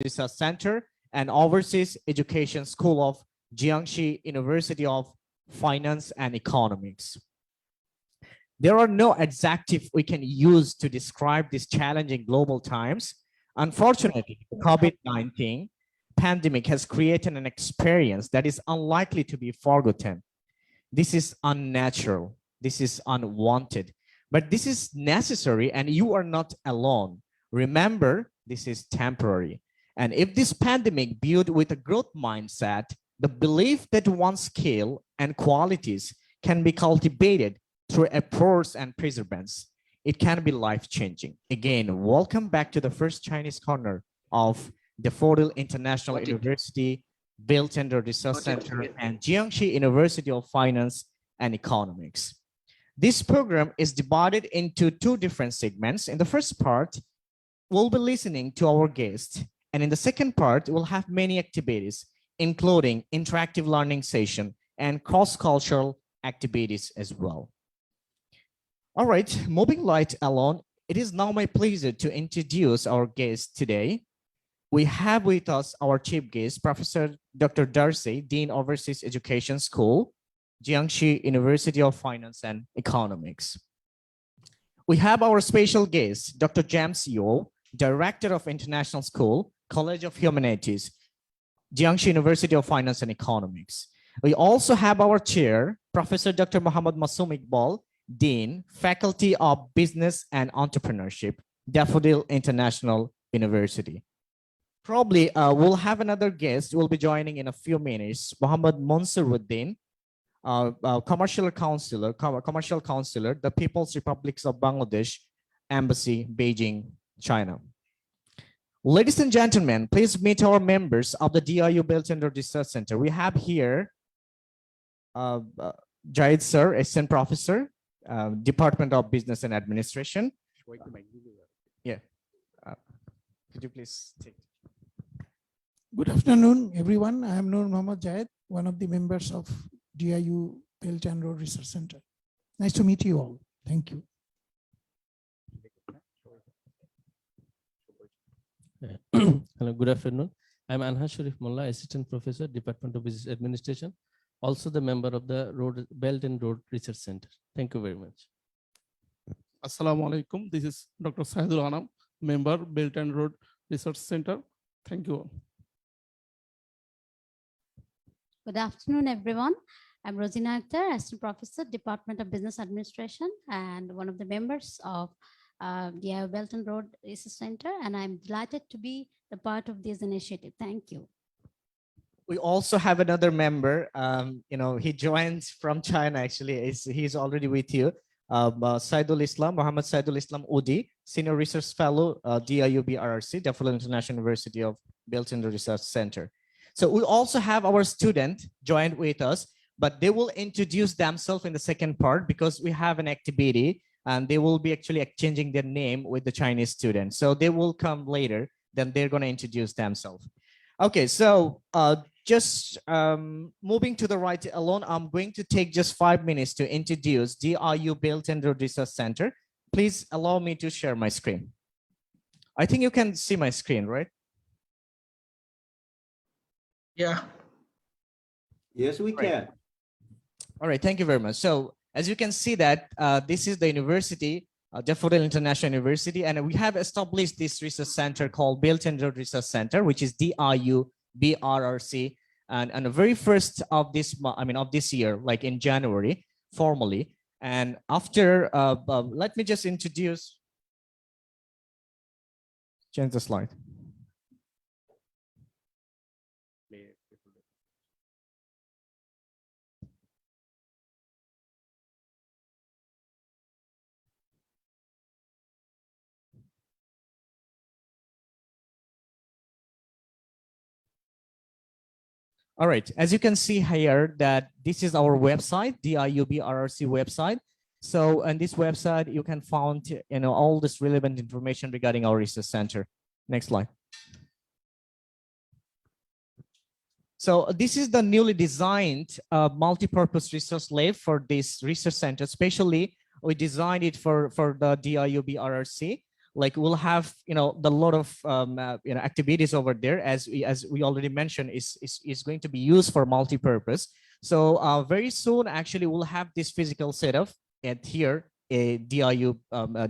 Research Center and Overseas Education School of Jiangxi University of Finance and Economics. There are no adjectives we can use to describe these challenging global times. Unfortunately, the COVID-19 pandemic has created an experience that is unlikely to be forgotten. This is unnatural. This is unwanted. But this is necessary, and you are not alone. Remember, this is temporary. And if this pandemic built with a growth mindset, the belief that one's skill and qualities can be cultivated through efforts and perseverance, it can be life-changing. Again, welcome back to the first Chinese corner of Daffodil International University, Belt and Road Research Center, and Jiangxi University of Finance and Economics. This program is divided into two different segments. In the first part, we'll be listening to our guests, and in the second part, we'll have many activities, including interactive learning session and cross-cultural activities as well. All right, moving right along, it is now my pleasure to introduce our guest today. We have with us our chief guest, Professor Dr. Darcy, Dean Overseas Education School, Jiangxi University of Finance and Economics. We have our special guest, Dr. James Yeo, Director of International School, College of Humanities, Jiangxi University of Finance and Economics. We also have our chair, Professor Dr. Muhammad Masoom Iqbal, Dean, Faculty of Business and Entrepreneurship, Daffodil International University. Probably we'll have another guest who will be joining in a few minutes, Muhammad Monsuruddin, commercial counselor, the People's Republic of Bangladesh, Embassy, Beijing, China. Ladies and gentlemen, please meet our members of the DIU Belt and Road Research Center. We have here Jayed Sir, Assistant Professor, Department of Business and Administration. Yeah. Could you please take? Good afternoon, everyone. I am Nur Muhammad Jayed, one of the members of DIU Belt and Road Research Center. Nice to meet you all. Thank you. Hello, good afternoon. I'm Anha Sharif Mullah, Assistant Professor, Department of Business Administration, also the member of the Belt and Road Research Center. Thank you very much. Assalamu alaikum. This is Dr. Sahidul Anam, member, Belt and Road Research Center. Thank you all. Good afternoon, everyone. I'm Rosina Akhtar, Assistant Professor, Department of Business Administration, and one of the members of DIU Belt and Road Research Center, and I'm delighted to be the part of this initiative. Thank you. We also have another member. He joins from China. Actually, he's already with you. Saidul Islam, Muhammad Saidul Islam Udi, Senior Research Fellow, DIUBRCC, Daffodil International University of Belt and Road Research Center. So we also have our student joined with us, but they will introduce themselves in the second part because we have an activity and they will be actually exchanging their name with the Chinese students. So they will come later, then they're going to introduce themselves. Okay, so just moving to the right alone, I'm going to take just 5 minutes to introduce DIU Belt and Road Research Center. Please allow me to share my screen. I think you can see my screen, right? Yeah. Yes, we can. All right, thank you very much. So as you can see that this is the university, Daffodil International University, and we have established this research center called Belt and Road Research Center, which is DIUBRCC, and the very first of this year, like in January, formally. And after, let me just introduce. Change the slide. All right, as you can see here that this is our website, DIUBRCC website. So on this website, you can find all this relevant information regarding our research center. Next slide. So this is the newly designed multi-purpose research lab for this research center. Especially, we designed it for the DIUBRCC. like we'll have, the lot of, activities over there, as we already mentioned, is going to be used for multi-purpose. So very soon, actually, we'll have this physical setup at here, a DIU,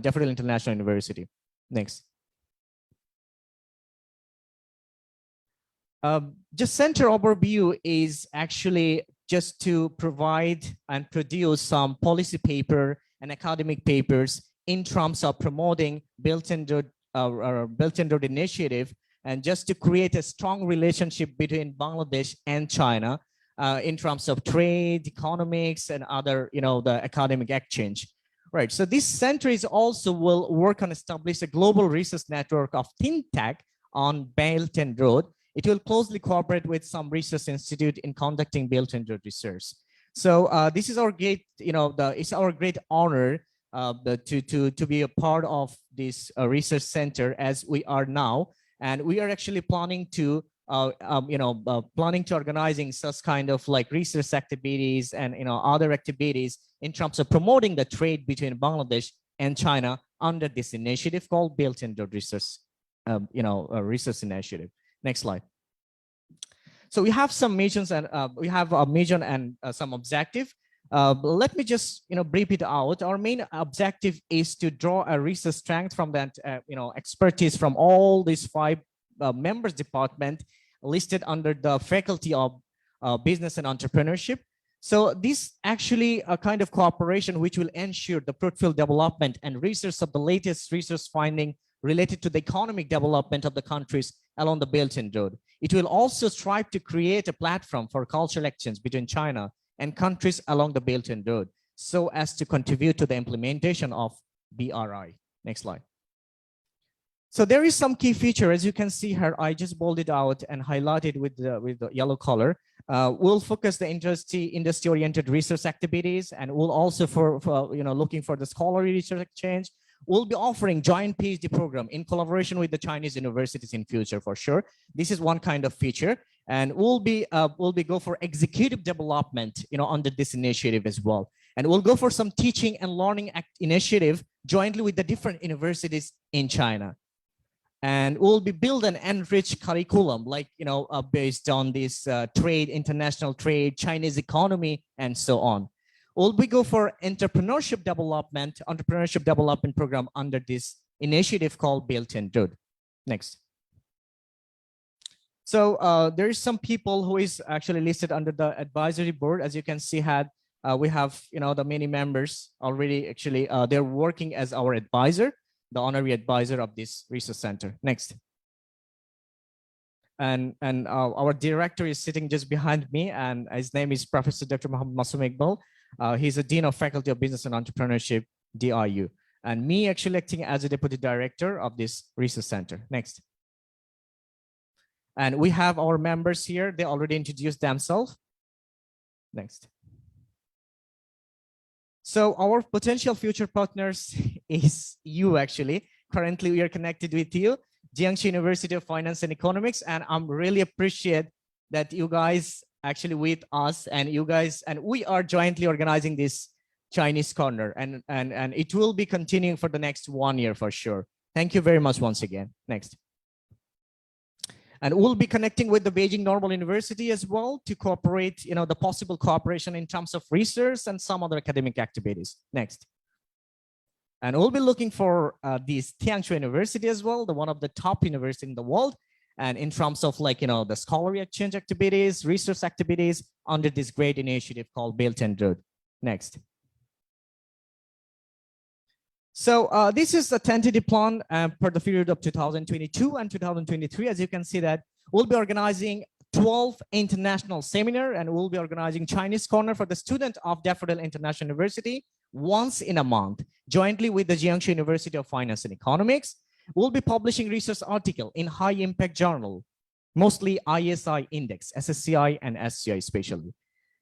Daffodil International University. Next. Just center overview is actually just to provide and produce some policy paper and academic papers in terms of promoting Belt and Road initiative, and just to create a strong relationship between Bangladesh and China in terms of trade, economics, and other, the academic exchange. Right. So this center is also will work on establish a global research network of think tank on Belt and Road. It will closely cooperate with some research institute in conducting Belt and Road research. So this is our great, it's our great honor to be a part of this research center as we are now, and we are actually planning to organizing such kind of like research activities and other activities in terms of promoting the trade between Bangladesh and China under this initiative called Belt and Road Research, research initiative. Next slide. So we have some missions and we have a mission and some objective. Let me just brief it out. Our main objective is to draw a research strength from that expertise from all these 5 members department listed under the Faculty of Business and Entrepreneurship. So this actually a kind of cooperation which will ensure the fruitful development and research of the latest research finding related to the economic development of the countries along the Belt and Road. It will also strive to create a platform for cultural exchange between China and countries along the Belt and Road, so as to contribute to the implementation of BRI. Next slide. So there is some key feature, as you can see here. I just bolded out and highlighted with the yellow color. We'll focus the industry-oriented research activities, and we'll also for looking for the scholarly research exchange. We'll be offering joint PhD program in collaboration with the Chinese universities in future for sure. This is one kind of feature, and we'll be go for executive development, under this initiative as well. And we'll go for some teaching and learning initiative jointly with the different universities in China. And we'll be build an enriched curriculum, like based on this trade, international trade, Chinese economy, and so on. We'll be go for entrepreneurship development program under this initiative called Belt and Road. Next. So there is some people who is actually listed under the advisory board. As you can see, we have the many members already. Actually, they're working as our advisor, the honorary advisor of this research center. Next. And our director is sitting just behind me, and his name is Professor Dr. Mohammed Masum Iqbal. He's a Dean of Faculty of Business and Entrepreneurship, DIU, and me actually acting as a Deputy Director of this research center. Next. And we have our members here. They already introduced themselves. Next. So our potential future partners is you actually. Currently, we are connected with you, Jiangxi University of Finance and Economics, and I'm really appreciate that you guys actually with us, and we are jointly organizing this Chinese corner, and it will be continuing for the next 1 year for sure. Thank you very much once again. Next. And we'll be connecting with the Beijing Normal University as well to cooperate, the possible cooperation in terms of research and some other academic activities. Next. And we'll be looking for this Tianshu University as well, one of the top universities in the world. And in terms of the scholarly exchange activities, research activities under this great initiative called Belt and Road. Next. So this is a tentative plan for the period of 2022 and 2023. As you can see that we'll be organizing 12 international seminar, and we'll be organizing Chinese corner for the student of Daffodil International University once in a month, jointly with the Jiangxi University of Finance and Economics. We'll be publishing research article in high impact journal, mostly ISI index, SSCI and SCI especially.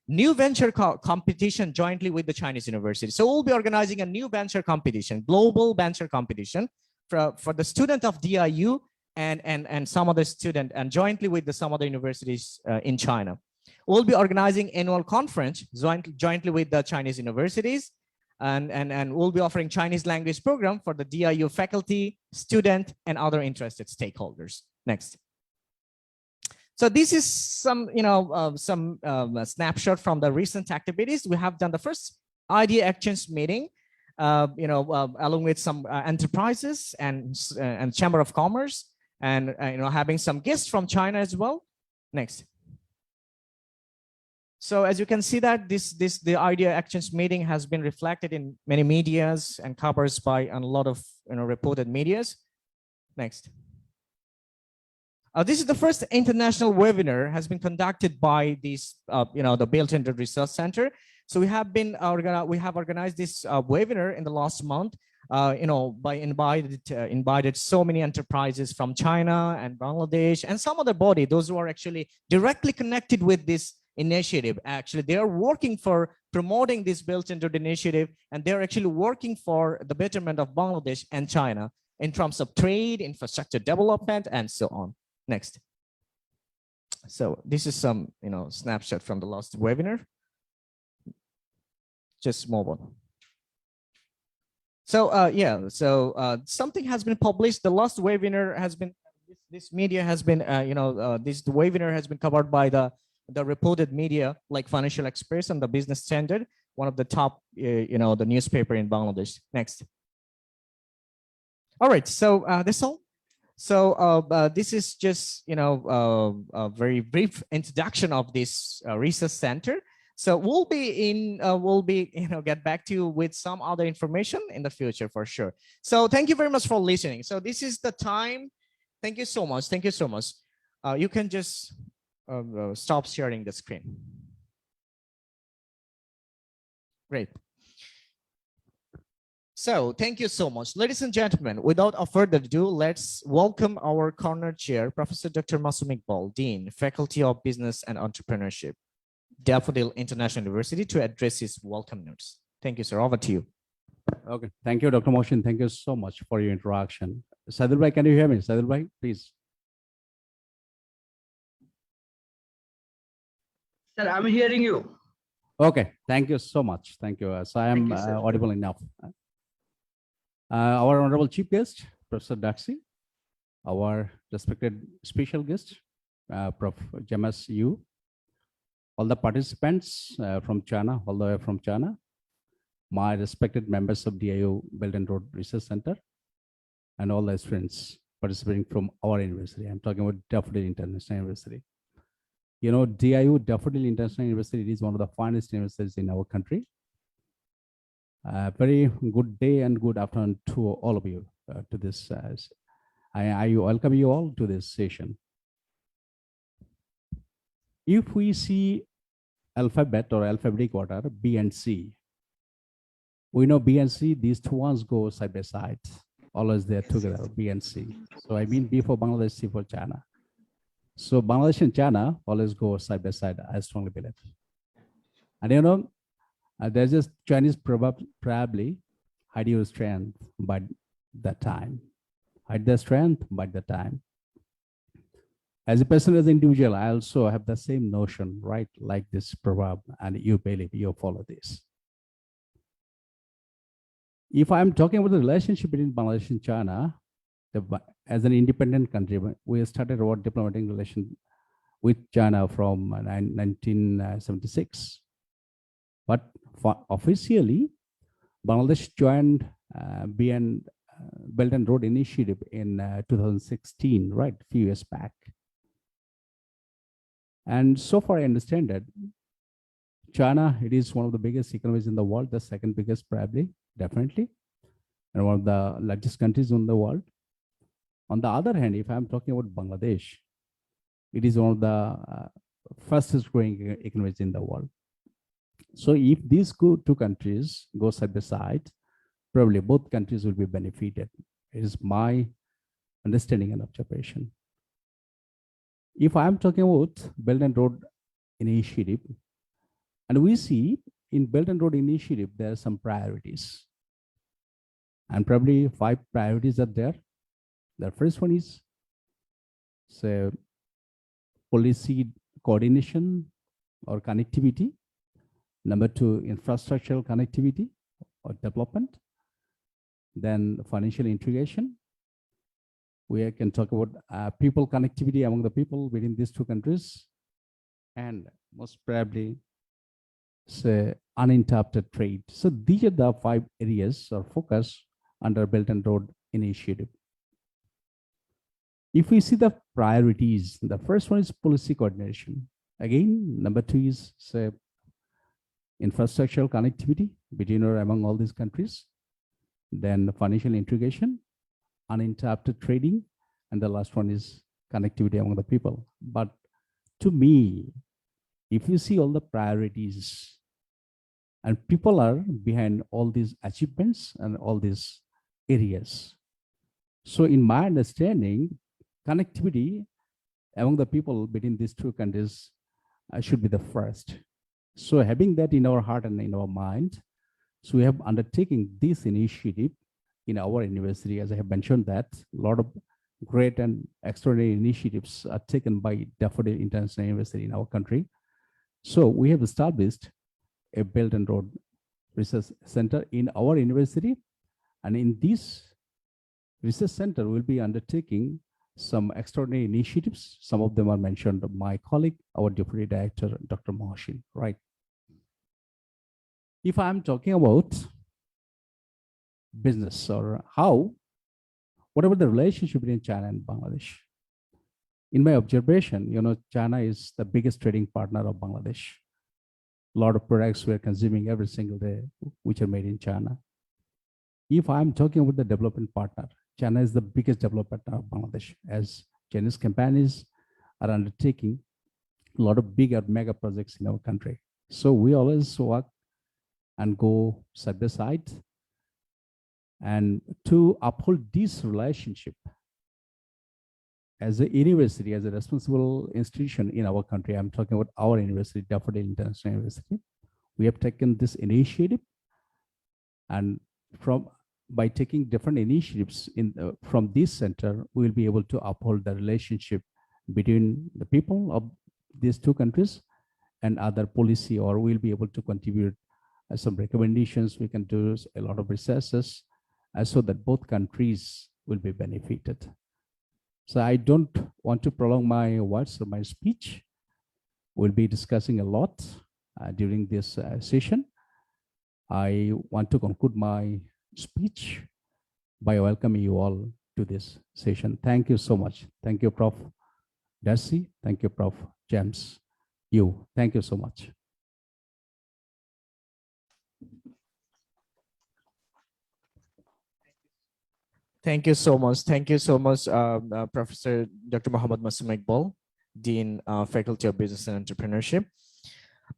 New venture competition jointly with the Chinese university. So we'll be organizing a new venture competition, global venture competition for the student of DIU and some other student, and jointly with some other universities in China. We'll be organizing annual conference jointly with the Chinese universities. and we'll be offering Chinese language program for the DIU faculty, student, and other interested stakeholders. Next. So this is some, snapshot from the recent activities. We have done the first idea exchange meeting, along with some enterprises and Chamber of Commerce, and having some guests from China as well. Next. So as you can see that the idea exchange meeting has been reflected in many medias and covers by a lot of reported medias. Next. This is the first international webinar has been conducted by this, the Belt and Road Research Center. So we have organized this webinar in the last month, by invited so many enterprises from China and Bangladesh and some other body, those who are actually directly connected with this initiative. Actually, they are working for promoting this Belt and Road initiative, and they're actually working for the betterment of Bangladesh and China in terms of trade, infrastructure development, and so on. Next. So this is some, snapshot from the last webinar. Just move on. So something has been published. The last webinar has been, this media has been, this webinar has been covered by the reported media like Financial Express and the Business Standard, one of the top, the newspaper in Bangladesh. Next. All right, so that's all. So this is just, a very brief introduction of this research center. So we'll get back to you with some other information in the future for sure. So thank you very much for listening. So this is the time. Thank you so much. Thank you so much. You can just stop sharing the screen. Great. So thank you so much. Ladies and gentlemen, without further ado, let's welcome our corner chair, Professor Dr. Masum Iqbal, Dean, Faculty of Business and Entrepreneurship, Daffodil International University, to address his welcome notes. Thank you, sir. Over to you. Okay. Thank you, Dr. Mohsin. Thank you so much for your interaction. Sadil Bhai, can you hear me? Sadil Bhai, please. Sir, I'm hearing you. Okay. Thank you so much. Thank you. So I am audible enough. Our honorable chief guest, Professor Daxi, our respected special guest, Prof. James Yu, all the participants from China, all the way from China, my respected members of DIU Belt and Road Research Center, and all the students participating from our university. I'm talking about Daffodil International University. DIU, Daffodil International University, is one of the finest universities in our country. Very good day and good afternoon to all of you to this. I welcome you all to this session. If we see alphabet or alphabetic order, B and C, we know B and C, these two ones go side by side. Always they're together, B and C. So I mean B for Bangladesh, C for China. So Bangladesh and China always go side by side, I strongly believe. And there's just Chinese probably hide your strength by that time. Hide their strength by the time. As a person, as an individual, I also have the same notion, right? Like this proverb, and you believe, you follow this. If I'm talking about the relationship between Bangladesh and China, as an independent country, we started our diplomatic relation with China from 1976. But officially, Bangladesh joined Belt and Road Initiative in 2016, right? A few years back. And so far I understand that China, it is one of the biggest economies in the world, the second biggest probably, definitely, and one of the largest countries in the world. On the other hand, if I'm talking about Bangladesh, it is one of the fastest growing economies in the world. So if these two countries go side by side, probably both countries will be benefited. It is my understanding and observation. If I'm talking about Belt and Road Initiative, and we see in Belt and Road Initiative, there are some priorities. And probably 5 priorities are there. The first one is policy coordination or connectivity. Number 2, infrastructural connectivity or development. Then financial integration. We can talk about people connectivity among the people within these two countries. And most probably, say, uninterrupted trade. So these are the 5 areas or focus under Belt and Road Initiative. If we see the priorities, the first one is policy coordination. Again, number 2 is, say, infrastructural connectivity between or among all these countries. Then financial integration, uninterrupted trading, and the last one is connectivity among the people. But to me, if you see all the priorities, and people are behind all these achievements and all these areas. So in my understanding, connectivity among the people between these two countries should be the first. So having that in our heart and in our mind, so we have undertaken this initiative in our university. As I have mentioned, that a lot of great and extraordinary initiatives are taken by Daffodil International University in our country. So we have established a Belt and Road Research Center in our university. And in this research center, we'll be undertaking some extraordinary initiatives. Some of them are mentioned by my colleague, our Deputy Director, Dr. Mohsin, right? If I'm talking about business or how, whatever the relationship between China and Bangladesh, in my observation, China is the biggest trading partner of Bangladesh. A lot of products we are consuming every single day, which are made in China. If I'm talking about the development partner, China is the biggest development partner of Bangladesh, as Chinese companies are undertaking a lot of bigger mega projects in our country. So we always work and go side by side. And to uphold this relationship, as a university, as a responsible institution in our country, I'm talking about our university, Daffodil International University, we have taken this initiative, and by taking different initiatives from this center, we will be able to uphold the relationship between the people of these two countries and other policy, or we'll be able to contribute some recommendations. We can do a lot of researches so that both countries will be benefited. So I don't want to prolong my words or my speech. We'll be discussing a lot during this session. I want to conclude my speech by welcoming you all to this session. Thank you so much. Thank you, Prof. Darcy. Thank you, Prof. James. Thank you so much. Thank you so much. Thank you so much, Professor Dr. Muhammad Masoom Iqbal, Dean, Faculty of Business and Entrepreneurship.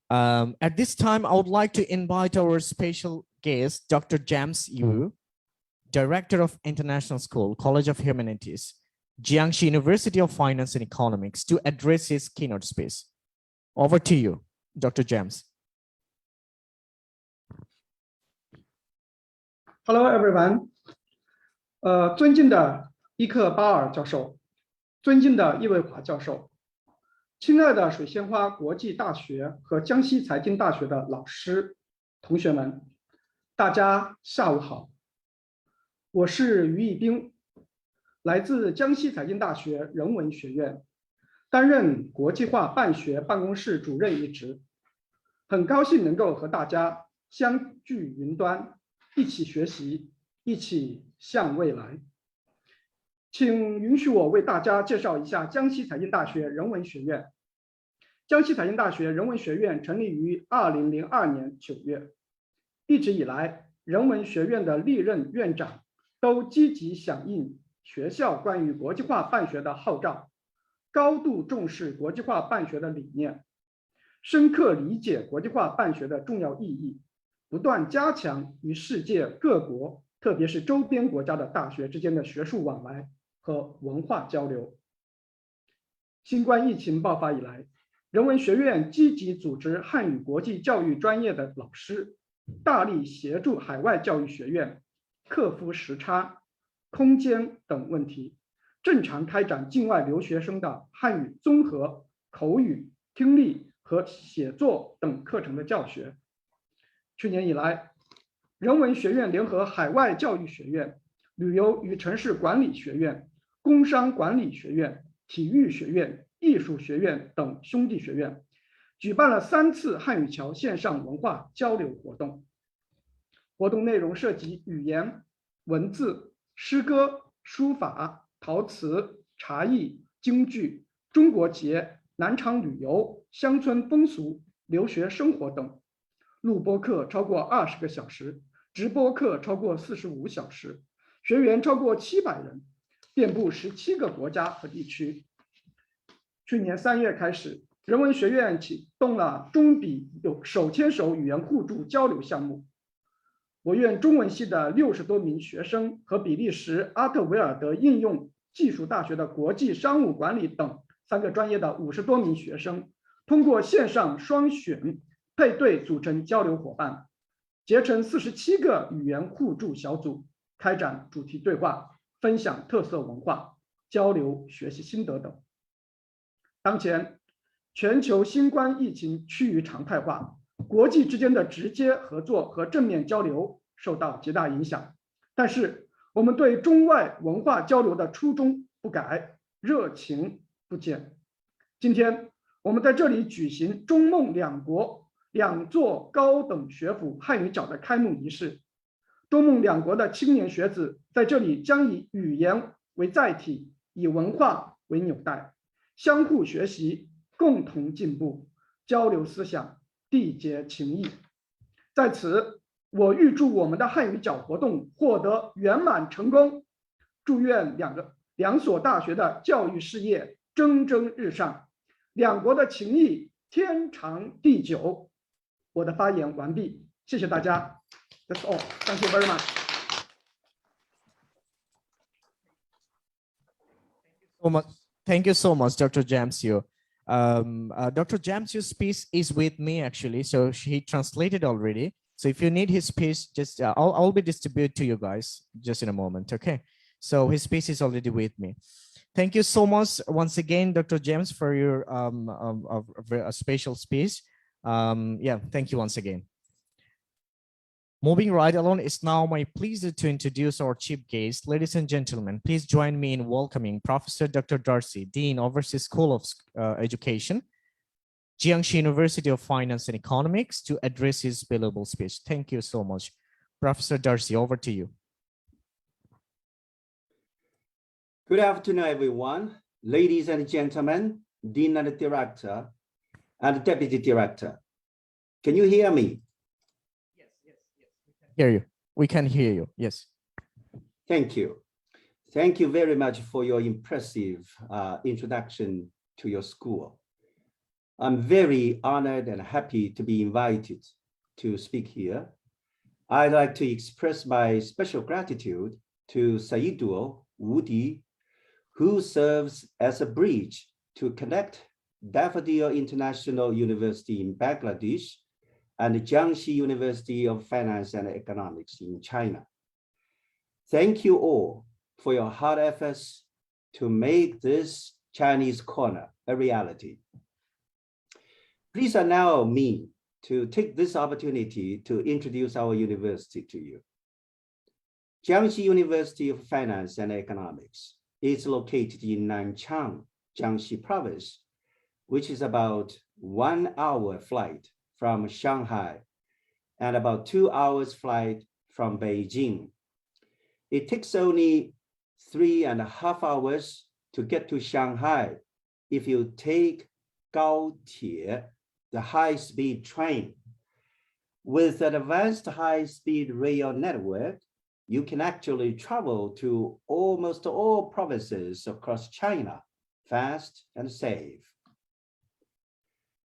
At this time, I would like to invite our special guest, Dr. James Yu, Director of International School, College of Humanities, Jiangxi University of Finance and Economics, to address his keynote speech. Over to you, Dr. James. Hello, everyone. 尊敬的伊克巴尔教授，尊敬的易卫华教授，亲爱的水仙花国际大学和江西财经大学的老师、同学们，大家下午好。我是于义兵，来自江西财经大学人文学院，担任国际化办学办公室主任一职。很高兴能够和大家相聚云端，一起学习，一起向未来。请允许我为大家介绍一下江西财经大学人文学院。江西财经大学人文学院成立于2002年9月，一直以来，人文学院的历任院长都积极响应学校关于国际化办学的号召，高度重视国际化办学的理念，深刻理解国际化办学的重要意义，不断加强与世界各国，特别是周边国家的大学之间的学术往来和文化交流。新冠疫情爆发以来，人文学院积极组织汉语国际教育专业的老师，大力协助海外教育学院克服时差、空间等问题，正常开展境外留学生的汉语综合、口语、听力和写作等课程的教学。去年以来，人文学院联合海外教育学院、旅游与城市管理学院、工商管理学院、体育学院、艺术学院等兄弟学院，举办了3次汉语桥线上文化交流活动。活动内容涉及语言、文字、诗歌、书法、陶瓷、茶艺、京剧、中国节、南昌旅游、乡村风俗、留学生活等。录播课超过20个小时，直播课超过45小时，学员超过700人，遍布17个国家和地区。去年3月开始，人文学院启动了中比手牵手语言互助交流项目。我院中文系的60多名学生和比利时阿特维尔德应用技术大学的国际商务管理等3个专业的50多名学生，通过线上双选配对组成交流伙伴，结成47个语言互助小组，开展主题对话，分享特色文化，交流学习心得等。当前，全球新冠疫情趋于常态化，国际之间的直接合作和正面交流受到极大影响。但是，我们对中外文化交流的初衷不改，热情不减。今天，我们在这里举行中孟两国2座高等学府汉语角的开幕仪式。中孟两国的青年学子在这里将以语言为载体，以文化为纽带，相互学习，共同进步，交流思想，缔结情谊。在此，我预祝我们的汉语角活动获得圆满成功，祝愿两所大学的教育事业蒸蒸日上，两国的情谊天长地久。我的发言完毕，谢谢大家。That's all. Thank you very much. Thank you so much, Dr. Jamsio. Dr. Jamsio's speech is with me actually, so he translated already. So if you need his speech, just I'll be distributed to you guys just in a moment. Okay. So his speech is already with me. Thank you so much once again, Dr. James, for your a special speech. Yeah, thank you once again. Moving right along, it's now my pleasure to introduce our chief guest. Ladies and gentlemen, please join me in welcoming Professor Dr. Darcy, Dean, Overseas School of Education, Jiangxi University of Finance and Economics, to address his billable speech. Thank you so much. Professor Darcy, over to you. Good afternoon, everyone. Ladies and gentlemen, Dean and Director and Deputy Director. Can you hear me? Hear you. We can hear you. Yes. Thank you. Thank you very much for your impressive introduction to your school. I'm very honored and happy to be invited to speak here. I'd like to express my special gratitude to Saidul Woody, who serves as a bridge to connect Daffodil International University in Bangladesh and Jiangxi University of Finance and Economics in China. Thank you all for your hard efforts to make this Chinese corner a reality. Please allow me to take this opportunity to introduce our university to you. Jiangxi University of Finance and Economics is located in Nanchang, Jiangxi province, which is about 1 hour flight from Shanghai and about 2 hours flight from Beijing. It takes only 3.5 hours to get to Shanghai if you take Gaotie, the high-speed train. With an advanced high-speed rail network, you can actually travel to almost all provinces across China fast and safe.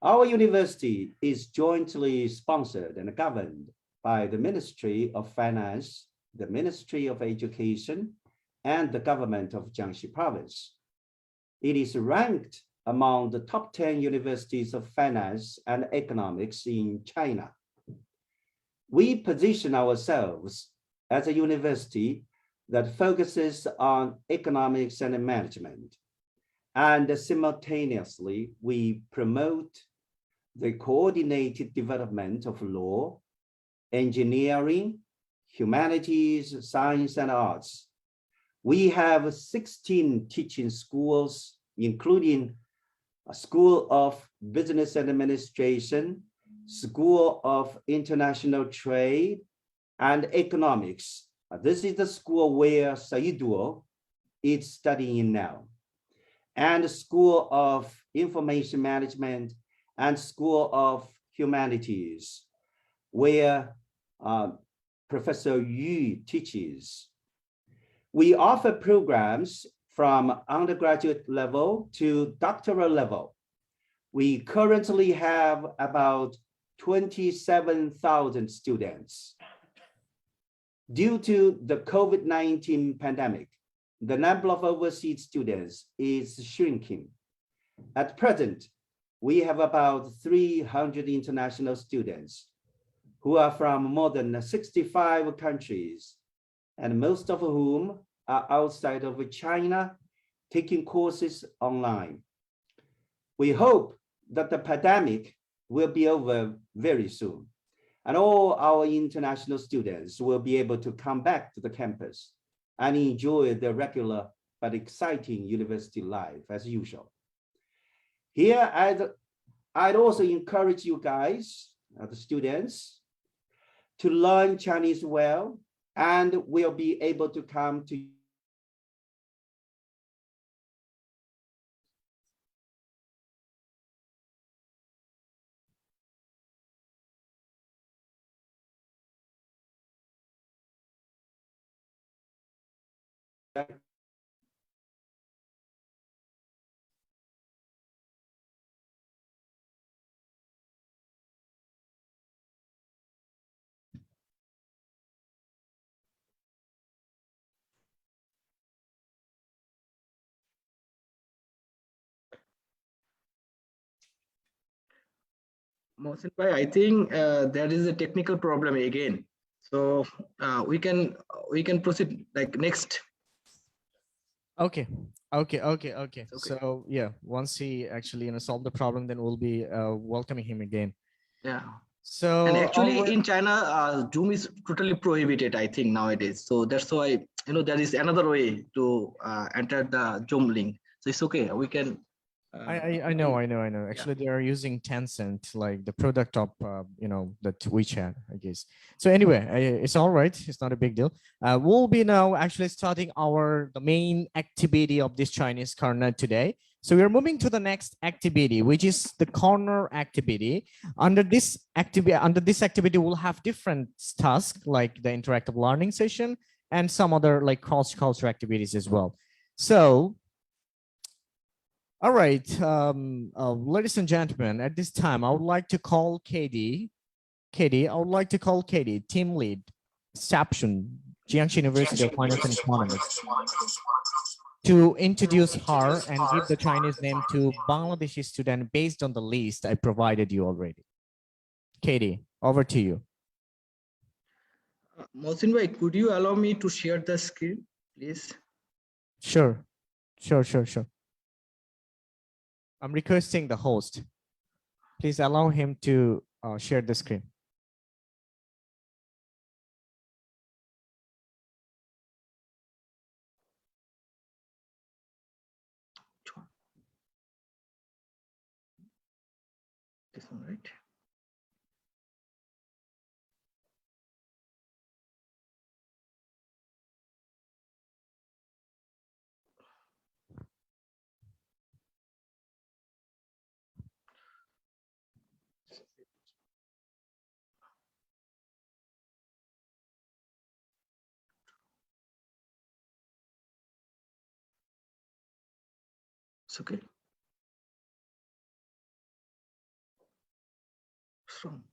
Our university is jointly sponsored and governed by the Ministry of Finance, the Ministry of Education, and the government of Jiangxi province. It is ranked among the top 10 universities of finance and economics in China. We position ourselves as a university that focuses on economics and management, and simultaneously we promote the coordinated development of law, engineering, humanities, science, and arts. We have 16 teaching schools, including a School of Business Administration, School of International Trade and Economics. This is the school where Saidul is studying now, and School of Information Management and School of Humanities, where Professor Yu teaches. We offer programs from undergraduate level to doctoral level. We currently have about 27,000 students. Due to the COVID-19 pandemic, the number of overseas students is shrinking. At present, we have about 300 international students who are from more than 65 countries, and most of whom are outside of China, taking courses online. We hope that the pandemic will be over very soon, and all our international students will be able to come back to the campus and enjoy their regular but exciting university life as usual. Here, I'd also encourage you guys, the students, to learn Chinese well, and will be able to come to Mohsin bhai, I think there is a technical problem again. So we can proceed like next. Okay. Okay. Okay. So yeah, once he actually solve the problem, then we'll be welcoming him again. Yeah. So And actually our- in China, Zoom is totally prohibited, I think, nowadays. So that's why, there is another way to enter the Zoom link. So it's okay. We can. I know. Actually, they are using Tencent, like the product of that WeChat, I guess. So anyway, it's all right. It's not a big deal. We'll be now actually starting the main activity of this Chinese corner today. So we are moving to the next activity, which is the corner activity. Under this activity, we'll have different tasks like the interactive learning session and some other like cross-cultural activities as well. So all right, ladies and gentlemen, at this time, I would like to call Katie, team lead, Sapshun, Jiangxi University of Finance and Economics, to introduce her and give the Chinese name to Bangladeshi student based on the list I provided you already. Katie, over to you. Mohsin bhai, could you allow me to share the screen, please? Sure. I'm requesting the host. Please allow him to share the screen. This one, right? It's okay. From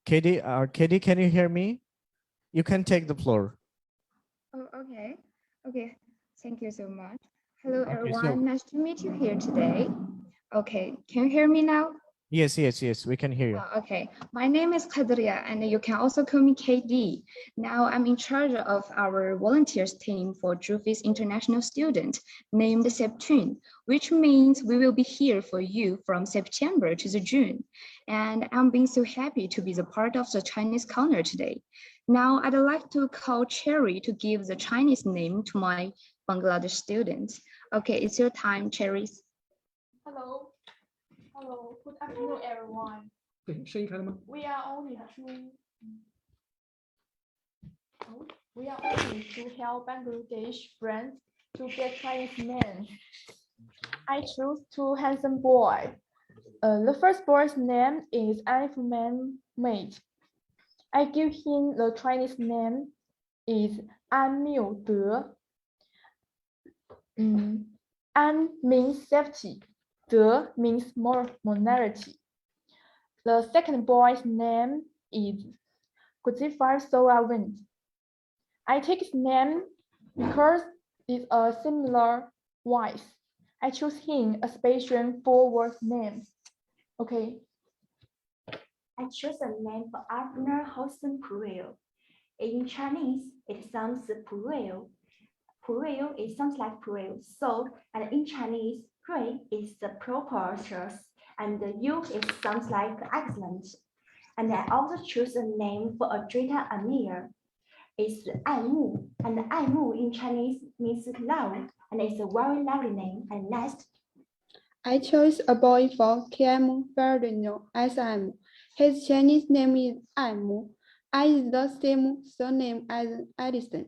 Katie, can you hear me? You can take the floor. Oh, okay. Okay. Thank you so much. Hello, Okay, everyone. so- Nice to meet you here today. Okay. Can you hear me now? Yes, we can hear you. Okay, my name is Khadria, and you can also call me KD. Now I'm in charge of our volunteers team for Jufis international student named Septune, which means we will be here for you from September to the June. And I'm being so happy to be the part of the Chinese corner today. Now I'd like to call Cherry to give the Chinese name to my Bangladesh students. Okay, it's your time, Cherries. Hello. Hello. Good afternoon, everyone. 对，声音开了吗？ We are only two. We are only to help Bangladesh friends to get Chinese men. I choose two handsome boy. The first boy's name is An Mate. I give him the Chinese name is An Miu De. An means safety. De means morality. The second boy's name is Guzifar Soa Wind. I take his name because it's a similar voice. I choose him a special four-word name. Okay. I chose a name for Abner Hossein Pureo. In Chinese, it sounds Pureo. Pureo, it sounds like Pureo. So, and in Chinese, Rui is the proper choice, and the Yu it sounds like excellent. And I also choose a name for Adrita Amir. It's Aimu, and Aimu in Chinese means love, and it's a very lovely name. And next, I chose a boy for KM Ferdinand SM. His Chinese name is Aimu. I is the same surname as Edison.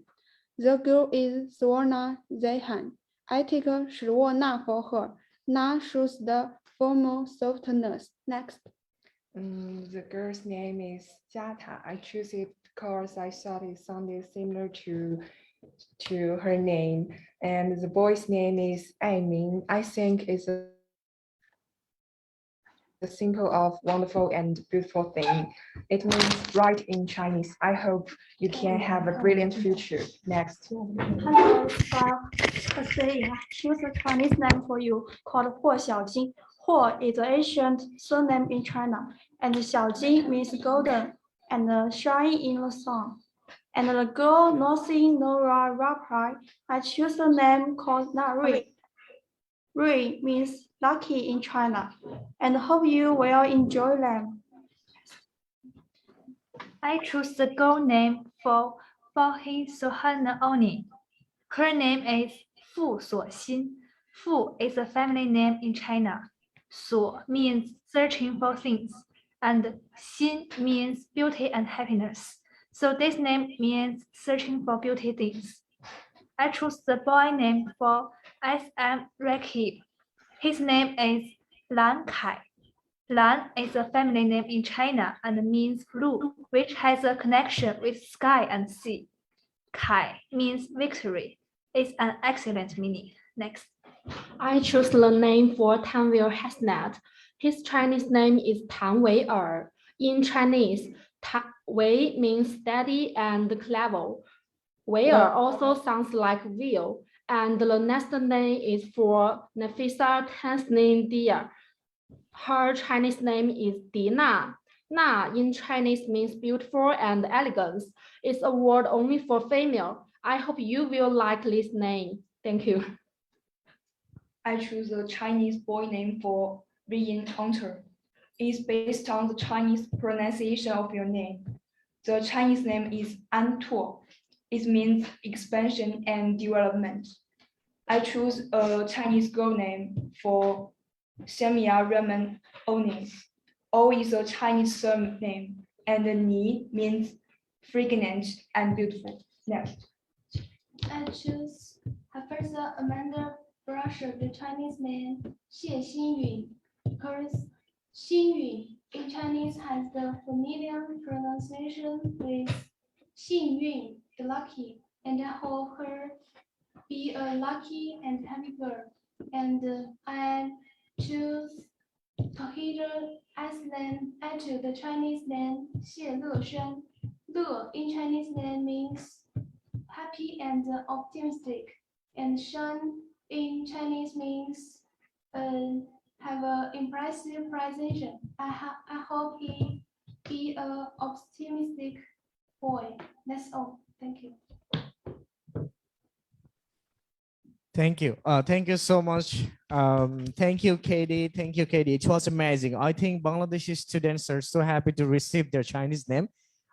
The girl is Swarna Zehan. I take Shruwana for her. Na shows the formal softness. Next. The girl's name is Jata. I choose it because I thought it sounded similar to her name. And the boy's name is Aiming. I think it's a simple of wonderful and beautiful thing. It means right in Chinese. I hope you can have a brilliant future. Next. Hello, I choose a Chinese name for you called Huo Xiaojing. Huo is an ancient surname in China, and Xiaojing means golden and shine in the sun. And the girl nothing Nora reply. I choose a name called Na Rui. Rui means lucky in China, and hope you will enjoy them. I choose the girl name for Fahi Sohana Oni. Her name is Fu Suoxin. Fu is a family name in China. Suo means searching for things, and Xin means beauty and happiness. So this name means searching for beauty things. I choose the boy name for SM Rakib. His name is Lan Kai. Lan is a family name in China and means blue, which has a connection with sky and sea. Kai means victory. It's an excellent meaning. Next. I choose the name for Tanwei Hasnat. His Chinese name is Tan Wei Er. In Chinese, Wei means steady and clever. Wei Er also sounds like wheel, and the next name is for Nafisa Tansnin Dia. Her Chinese name is Dina. Na in Chinese means beautiful and elegant. It's a word only for female. I hope you will like this name. Thank you. I choose a Chinese boy name for Reencounter. It's based on the Chinese pronunciation of your name. The Chinese name is Antuo. It means expansion and development. I choose a Chinese girl name for Xiamia Raman Oni. O is a Chinese surname, and Ni means fragrant and beautiful. Next. I choose Professor Amanda Brusher, the Chinese name Xie Xinyu, because Xinyu in Chinese has the familiar pronunciation with Xingyun, the lucky, and I hope her be a lucky and happy girl. And I choose Tahira Aslan. I choose the Chinese name Xie Leshen. Le in Chinese name means happy and optimistic, and Shen in Chinese means have an impressive presentation. I hope he be a optimistic boy. That's all. Thank you. Thank you. Thank you so much. Thank you, Katie. Thank you, Katie. It was amazing. I think Bangladeshi students are so happy to receive their Chinese name.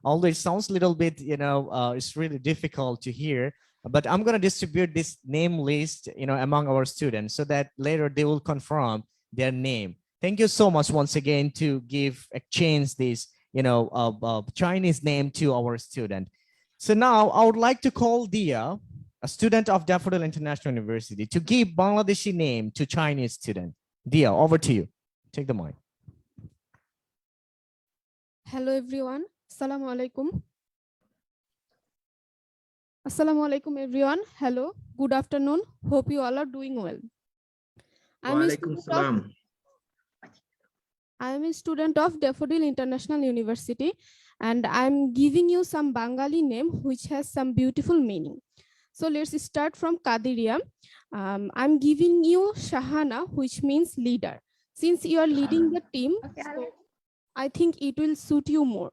Although it sounds a little bit, it's really difficult to hear. But I'm going to distribute this name list, among our students so that later they will confirm their name. Thank you so much once again to exchange this, Chinese name to our student. So now I would like to call Dia, a student of Daffodil International University, to give Bangladeshi name to Chinese student. Dia, over to you. Take the mic. Hello everyone. Assalamu alaikum. Assalamu alaikum everyone. Hello. Good afternoon. Hope you all are doing well. I am a student of Daffodil International University, and I'm giving you some Bengali name which has some beautiful meaning. So let's start from Kadiria. I'm giving you Shahana, which means leader. Since you are leading the team, so I think it will suit you more.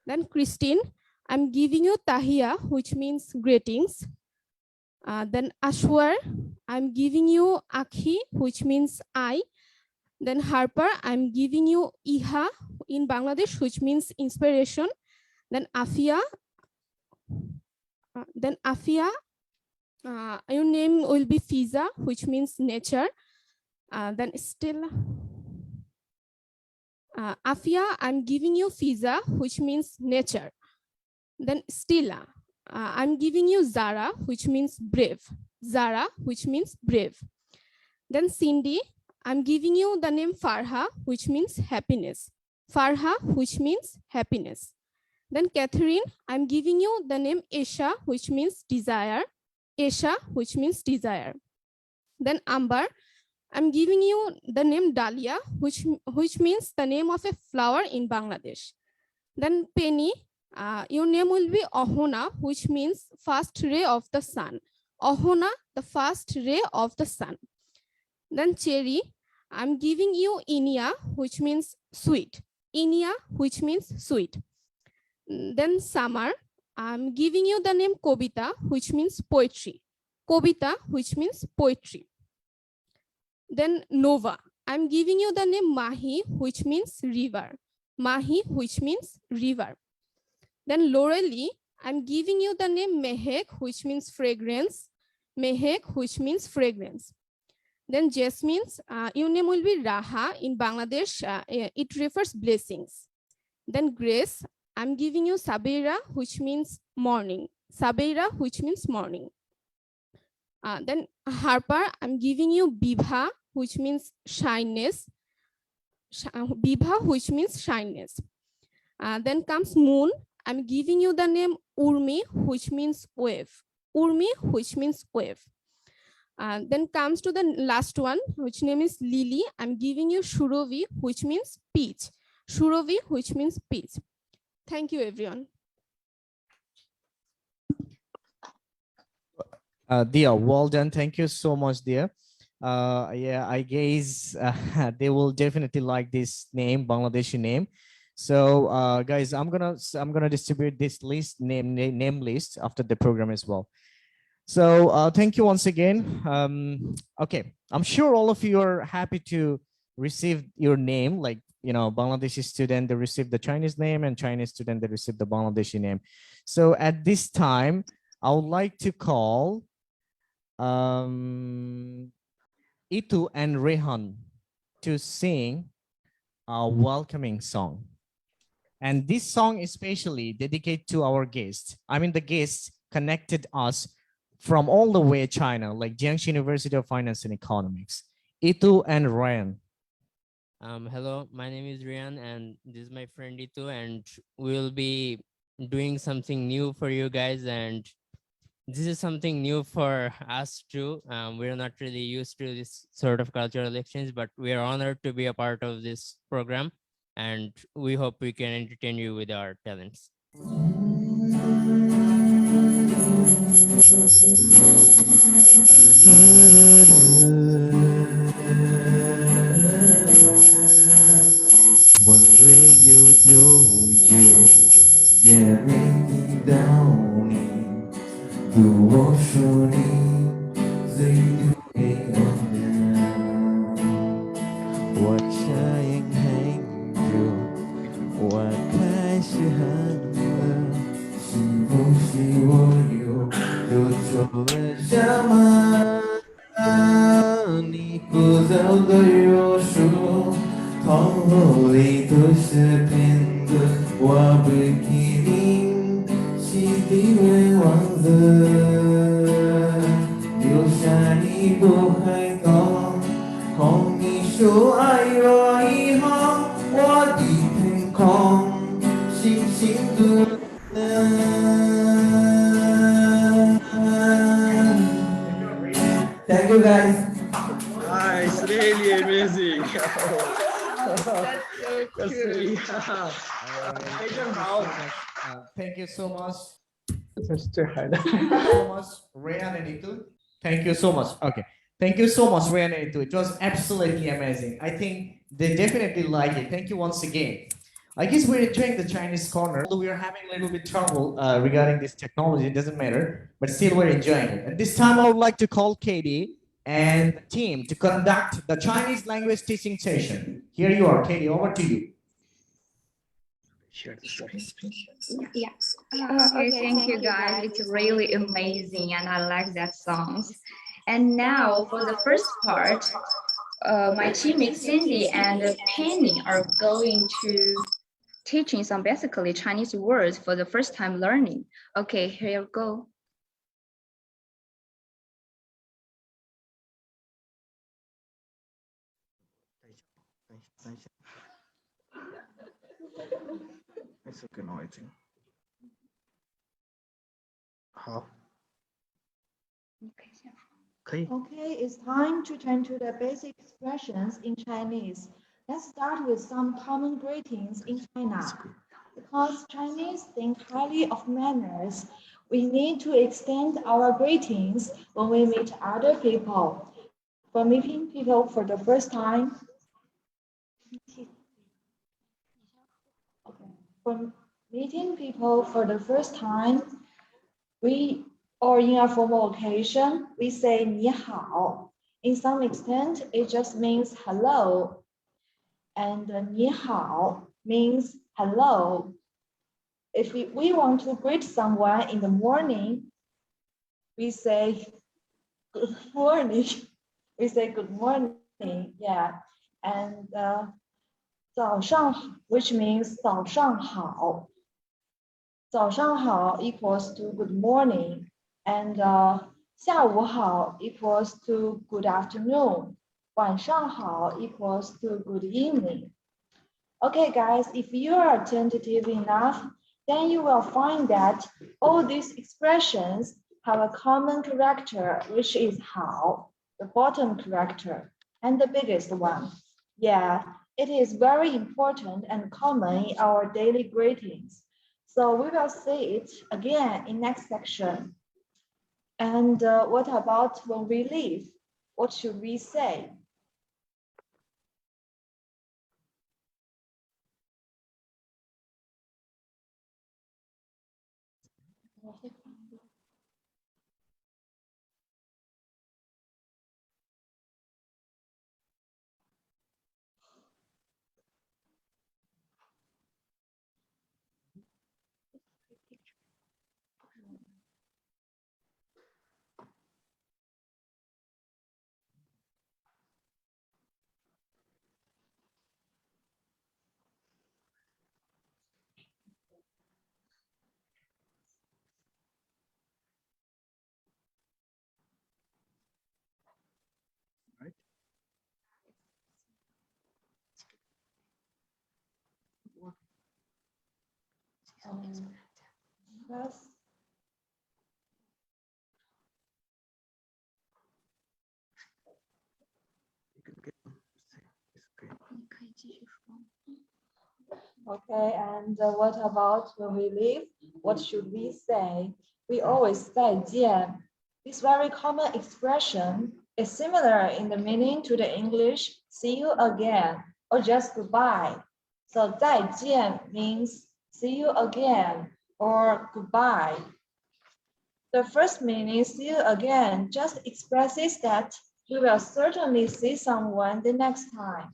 Then Christine, I'm giving you Tahia, which means greetings. Then Ashwar, I'm giving you Akhi, which means I. Then Harper, I'm giving you Iha in Bangladesh, which means inspiration. Then Afia, your name will be Fiza, which means nature. Then still Afia, I'm giving you Fiza, which means nature. Then Stila, I'm giving you Zara, which means brave. Zara, which means brave. Then Cindy, I'm giving you the name Farha, which means happiness. Farha, which means happiness. Then Catherine, I'm giving you the name Esha, which means desire. Esha, which means desire. Then Ambar, I'm giving you the name Dahlia, which means the name of a flower in Bangladesh. Then Penny, your name will be Ohona, which means first ray of the sun. Ohona, the first ray of the sun. Then Cherry, I'm giving you Inia, which means sweet. Inia, which means sweet. Then Samar, I'm giving you the name Kobita, which means poetry. Kobita, which means poetry. Then Nova, I'm giving you the name Mahi, which means river. Mahi, which means river. Then Lorelei, I'm giving you the name Mehek, which means fragrance. Mehek, which means fragrance. Then Jasmine's, your name will be Raha. In Bangladesh, it refers blessings. Then Grace, I'm giving you Sabeira, which means morning. Sabeira, which means morning. Then Harper, I'm giving you Bibha, which means shyness. Bibha, which means shyness. Then comes Moon, I'm giving you the name Urmi, which means wave. Urmi, which means wave. Then comes to the last one, which name is Lily. I'm giving you Shurovi, which means peach. Shurovi, which means peach. Thank you, everyone. Dia, well done. Thank you so much, Dia. Yeah, I guess they will definitely like this name, Bangladeshi name. So, guys, I'm gonna distribute this list name list after the program as well. So, thank you once again. Okay, I'm sure all of you are happy to receive your name, like Bangladeshi student, they receive the Chinese name, and Chinese student, they receive the Bangladeshi name. So at this time, I would like to call Itu and Rehan to sing a welcoming song. And this song is specially dedicated to our guests. I mean, the guests connected us from all the way China, like Jiangxi University of Finance and Economics. Itu and Ryan. Hello, my name is Ryan, and this is my friend Itu, and we'll be doing something new for you guys, and this is something new for us too. We're not really used to this sort of cultural exchange, but we are honored to be a part of this program, and we hope we can entertain you with our talents. Thank you guys. Nice, really amazing. Thank you so much. Thank you so much, Ryan and Itu. Thank you so much. Okay. Thank you so much, Ryan and Itu. It was absolutely amazing. I think they definitely like it. Thank you once again. I guess we're enjoying the Chinese corner. Although we are having a little bit trouble regarding this technology, it doesn't matter, but still we're enjoying it. And this time I would like to call Katie and the team to conduct the Chinese language teaching session. Here you are, Katie, over to you. Yeah. Okay, thank you guys. It's really amazing and I like that songs. And now for the first part, my teammates Cindy and Penny are going to teaching some basically Chinese words for the first time learning. Okay, here we go. It's okay, no, I think. How? Okay, it's time to turn to the basic expressions in Chinese. Let's start with some common greetings in China. Because Chinese think highly of manners, we need to extend our greetings when we meet other people. For meeting people for the first time, for meeting people for the first time, or in a formal occasion, we say 你好. In some extent, it just means hello. And 你好 means hello. If we want to greet someone in the morning, we say good morning. We say good morning, yeah. And 早上, which means 早上好. 早上好 equals to good morning. And 下午好 equals to good afternoon. 晚上好 equals to good evening. Okay, guys, if you are attentive enough, then you will find that all these expressions have a common character, which is 好, the bottom character, and the biggest one. Yeah, it is very important and common in our daily greetings. So we will see it again in next section. And what about when we leave? What should we say? Yes. Okay, and what about when we leave? What should we say? we always say 再见. This very common expression is similar in the meaning to the English see you again or just goodbye. So 再见 means see you again or goodbye. The first meaning see you again just expresses that we will certainly see someone the next time.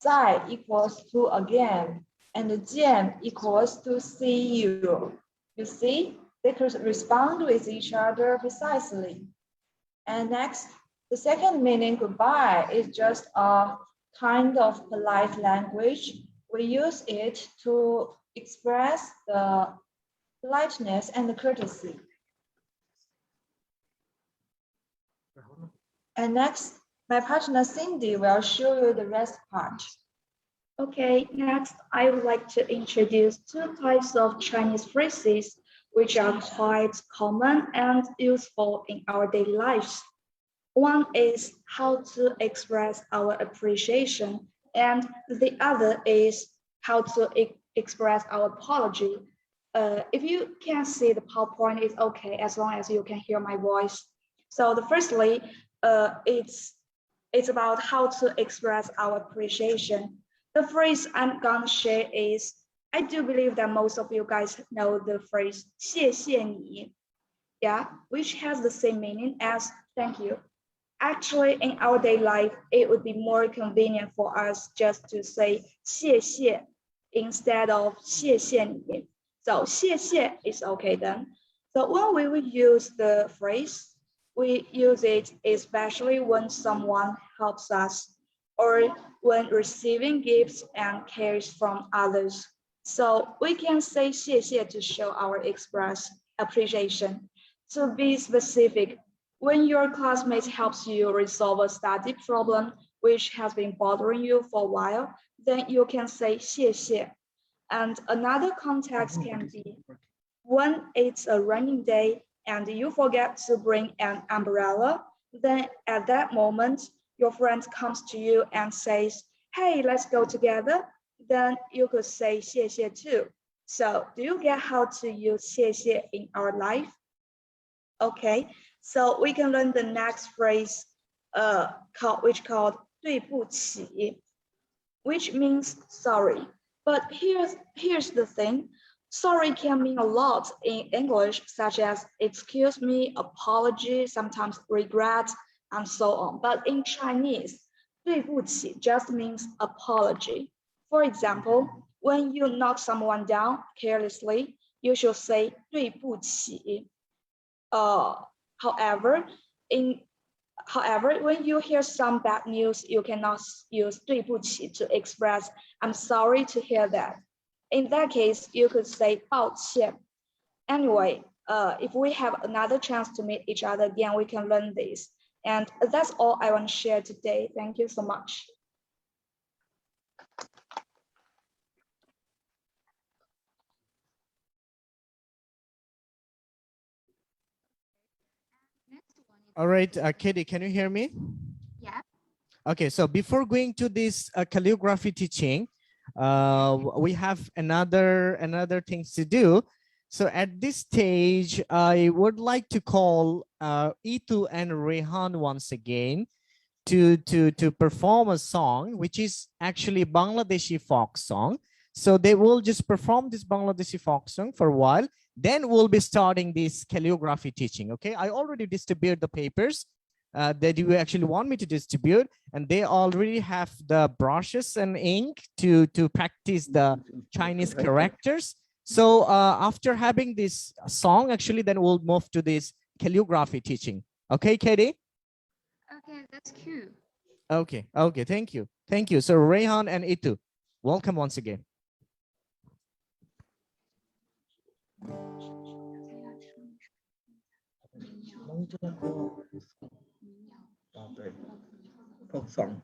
再 equals to again and 见 equals to see you. You see, they could respond with each other precisely. And next, the second meaning goodbye is just a kind of polite language. We use it to express the politeness and the courtesy. And next, my partner Cindy will show you the rest part. Okay, next I would like to introduce two types of Chinese phrases which are quite common and useful in our daily lives. One is how to express our appreciation, and the other is how to express our apology. If you can see the PowerPoint, it's okay as long as you can hear my voice. So firstly, it's about how to express our appreciation. The phrase I'm gonna share is, I do believe that most of you guys know the phrase 谢谢你, yeah, which has the same meaning as thank you. Actually, in our daily life, it would be more convenient for us just to say 谢谢 instead of 谢谢你. So 谢谢 is okay then. So when we will use the phrase, we use it especially when someone helps us or when receiving gifts and cares from others. So we can say 谢谢 to show our express appreciation. To be specific, when your classmate helps you resolve a study problem which has been bothering you for a while, then you can say 谢谢. And another context can be when it's a rainy day and you forget to bring an umbrella, then at that moment, your friend comes to you and says, hey, let's go together. Then you could say 谢谢 too. So do you get how to use 谢谢 in our life? Okay, so we can learn the next phrase which called 对不起, which means sorry. But here's the thing. Sorry can mean a lot in English, such as excuse me, apology, sometimes regret, and so on. But in Chinese, 对不起 just means apology. For example, when you knock someone down carelessly, you should say 对不起. However, when you hear some bad news, you cannot use 对不起 to express I'm sorry to hear that. In that case, you could say 抱歉. Anyway, if we have another chance to meet each other again, we can learn this. And that's all I want to share today. Thank you so much. All right, Katie, can you hear me? Yeah. Okay, so before going to this calligraphy teaching, we have another things to do. So at this stage, I would like to call Itu and Rehan once again to perform a song, which is actually Bangladeshi folk song. So they will just perform this Bangladeshi folk song for a while. Then we'll be starting this calligraphy teaching. Okay, I already distributed the papers that you actually want me to distribute, and they already have the brushes and ink to practice the Chinese characters. So after having this song, actually, then we'll move to this calligraphy teaching. Okay, Katie? Okay, that's cute. Okay, thank you. So Rehan and Itu, welcome once again. Folk song.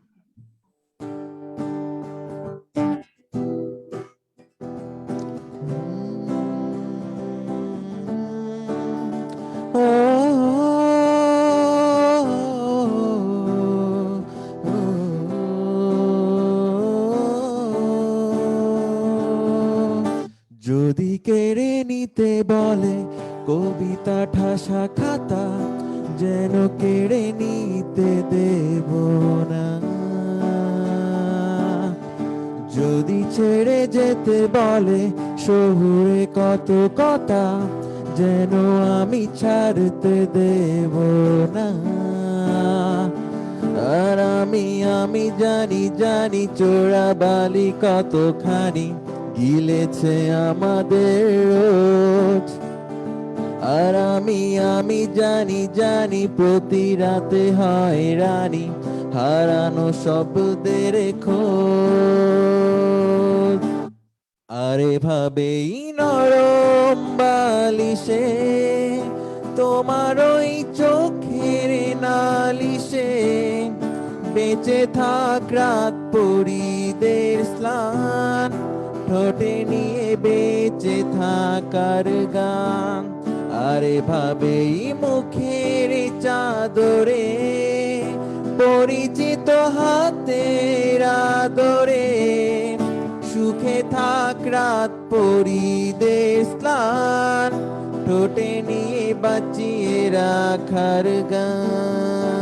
যদি কেড়ে নিতে বলে কবিতা ঠাসা খাতা যেন কেড়ে নিতে দেব না। যদি ছেড়ে যেতে বলে শহুরে কত কথা, যেন আমি ছাড়তে দেব না। আর আমি জানি চোরাবালি কতখানি গিলেছে আমাদের রোজ। আর আমি জানি প্রতি রাতে হয় রানী হারানো শব্দের খোঁজ। আরে ভাবেই নরম বালিশে তোমার ওই চোখের নালিশে বেঁচে থাক রাত পরিদের স্নান, ঠোঁটে নিয়ে বেঁচে থাকার গান। আরে ভাবেই মুখের চাদরে পরিচিত হাতের আদরে সুখে থাক রাত পরিদের স্নান, ঠোঁটে নিয়ে বাঁচিয়ে রাখার গান।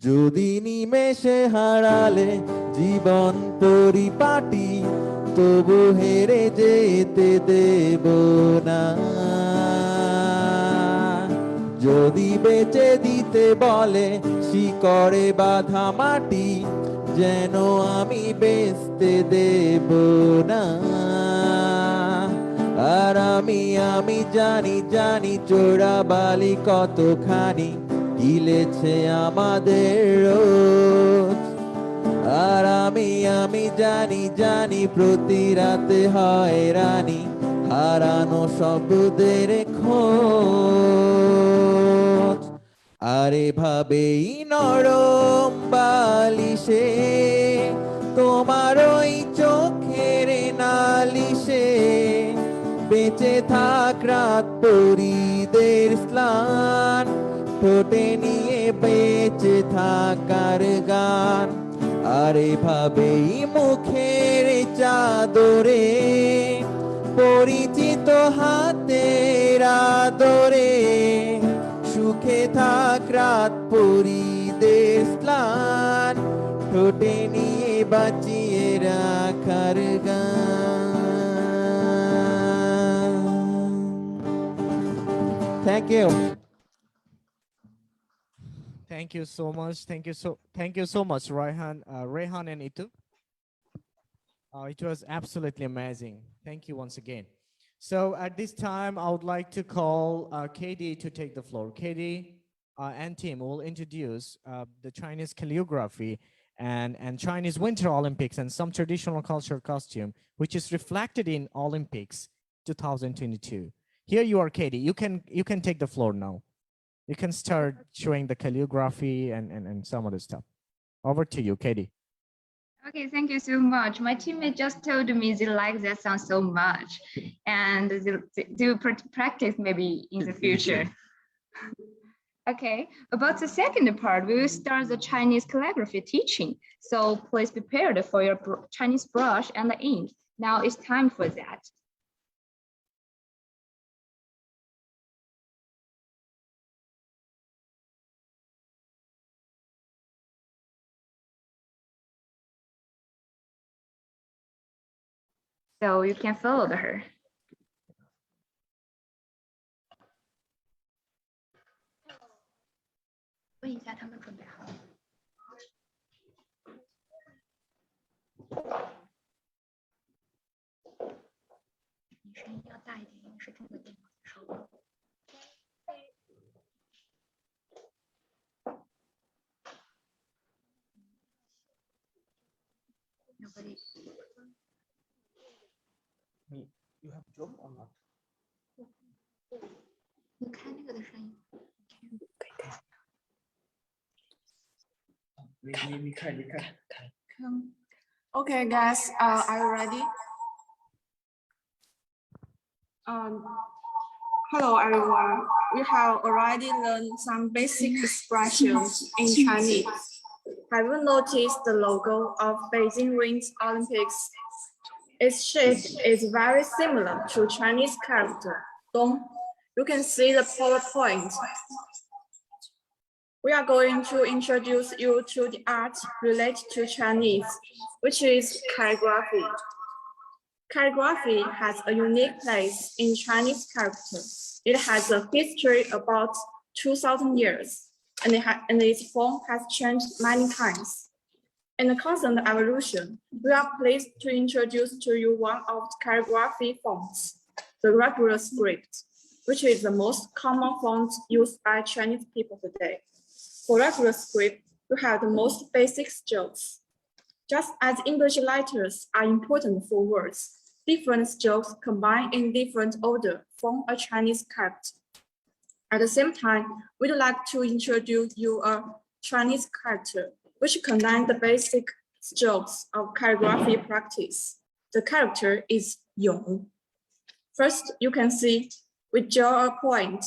যদি নিমেষে হারালে জীবন পরিপাটি, তবু হেরে যেতে দেব না। যদি বেচে দিতে বলে শিকড়ে বাঁধা মাটি, যেন আমি বেচতে দেব না। আর আমি জানি চোরাবালি কতখানি গিলেছে আমাদের রোজ। আর আমি জানি প্রতি রাতে হয় রানী হারানো শব্দের খোঁজ। আরে ভাবেই নরম বালিশে তোমার ওই চোখের নালিশে বেঁচে থাক রাত পরিদের স্নান, ঠোঁটে নিয়ে বেঁচে থাকার গান। আরে ভাবেই মুখের চাদরে পরিচিত হাতের আদরে সুখে থাক রাত পরিদের স্নান, ঠোঁটে নিয়ে বাঁচিয়ে রাখার গান। Thank you. Thank you so much. Thank you so much, Rehan and Itu. It was absolutely amazing. Thank you once again. So at this time, I would like to call KD to take the floor. KD and team will introduce the Chinese calligraphy and Chinese Winter Olympics and some traditional cultural costume, which is reflected in Olympics 2022. Here you are, KD. You can take the floor now. You can start showing the calligraphy and some other stuff. Over to you, Katie. Okay, thank you so much. My teammate just told me they like that sound so much, and they will practice maybe in the future. Okay, about the second part, we will start the Chinese calligraphy teaching. So please prepare for your Chinese brush and the ink. Now it's time for that. So you can follow her. Nobody. You have drum or not? 你开那个的声音。你开。看 Okay, guys, are you ready? Hello, everyone. We have already learned some basic expressions in Chinese. Have you noticed the logo of Beijing Winter Olympics? Its shape is very similar to Chinese character, Dong. You can see the PowerPoint. We are going to introduce you to the art related to Chinese, which is calligraphy. Calligraphy has a unique place in Chinese character. It has a history about 2,000 years, and its form has changed many times. In the constant evolution, we are pleased to introduce to you one of the calligraphy fonts, the regular script, which is the most common font used by Chinese people today. For regular script, you have the most basic strokes. Just as English letters are important for words, different strokes combined in different order form a Chinese character. At the same time, we'd like to introduce you a Chinese character, which contains the basic strokes of calligraphy practice. The character is Yong. First, you can see we draw a point.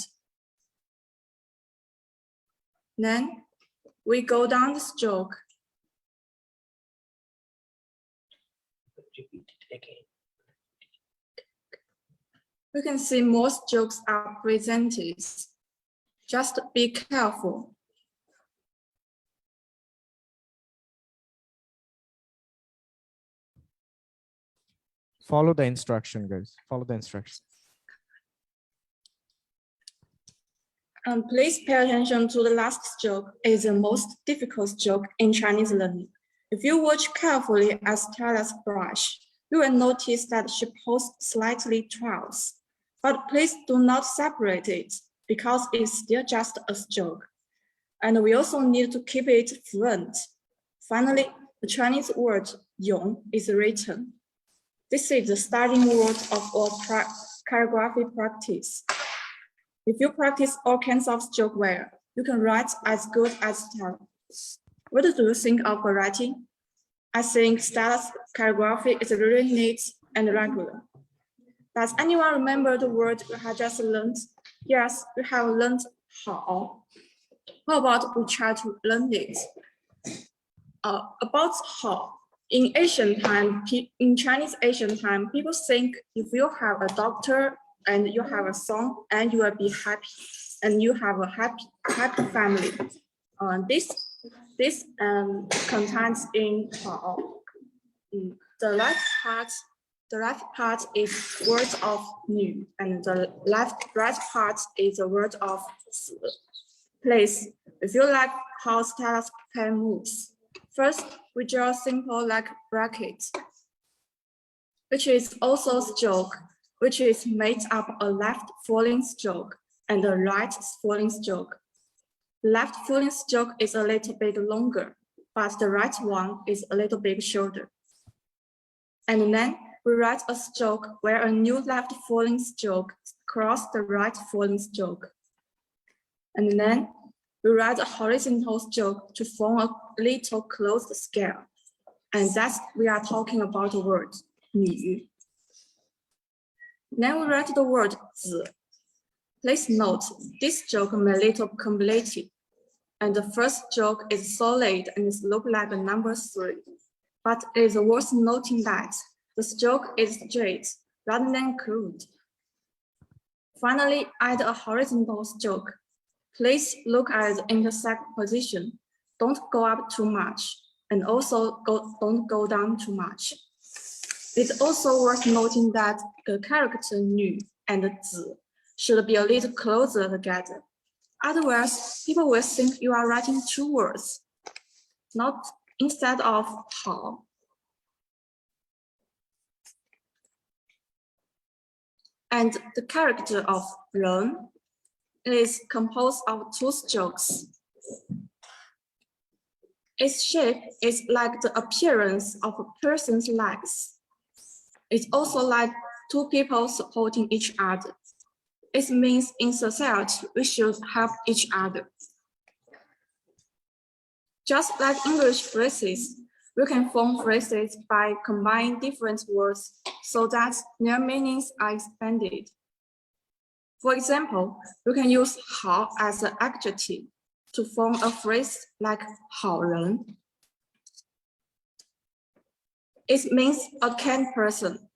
Then we go down the stroke. You can see more strokes are presented. Just be careful. Follow the instruction, guys. Follow the instruction. Please pay attention to the last stroke. It's the most difficult stroke in Chinese learning. If you watch carefully at Stella's brush, you will notice that she pulls slightly twice. But please do not separate it because it's still just a stroke. And we also need to keep it fluent. Finally, the Chinese word Yong is written. This is the starting word of our calligraphy practice. If you practice all kinds of stroke well, you can write as good as Stella. What do you think of her writing? I think Stella's calligraphy is really neat and regular. Does anyone remember the word we have just learned? Yes, we have learned Hao. How about we try to learn it? About Hao. In ancient time, in Chinese ancient time, people think if you have a doctor and you have a son and you will be happy and you have a happy family. This contains in Hao. The right part is word of Nu, and the right part is the word of Zi. Please, if you like how Stella's pen moves, first we draw simple like bracket, which is also stroke, which is made up a left falling stroke and a right falling stroke. The left falling stroke is a little bit longer, but the right one is a little bit shorter. And then we write a stroke where a new left falling stroke crosses the right falling stroke. And then we write a horizontal stroke to form a little closed scale. And that's we are talking about the word Ni. Then we write the word Zi. Please note, this stroke may be a little complicated. And the first stroke is solid and it looks like a number 3. But it is worth noting that the stroke is straight rather than curved. Finally, add a horizontal stroke. Please look at the intersect position. Don't go up too much, and also don't go down too much. It's also worth noting that the character Nu and Zi should be a little closer together. Otherwise, people will think you are writing 2 words, not instead of Hao. And the character of Ren is composed of 2 strokes. Its shape is like the appearance of a person's legs. It's also like 2 people supporting each other. It means in society, we should help each other. Just like English phrases, We can form phrases by combining different words so that their meanings are expanded. For example, we can use 好 as an adjective to form a phrase like 好人. It means a kind person.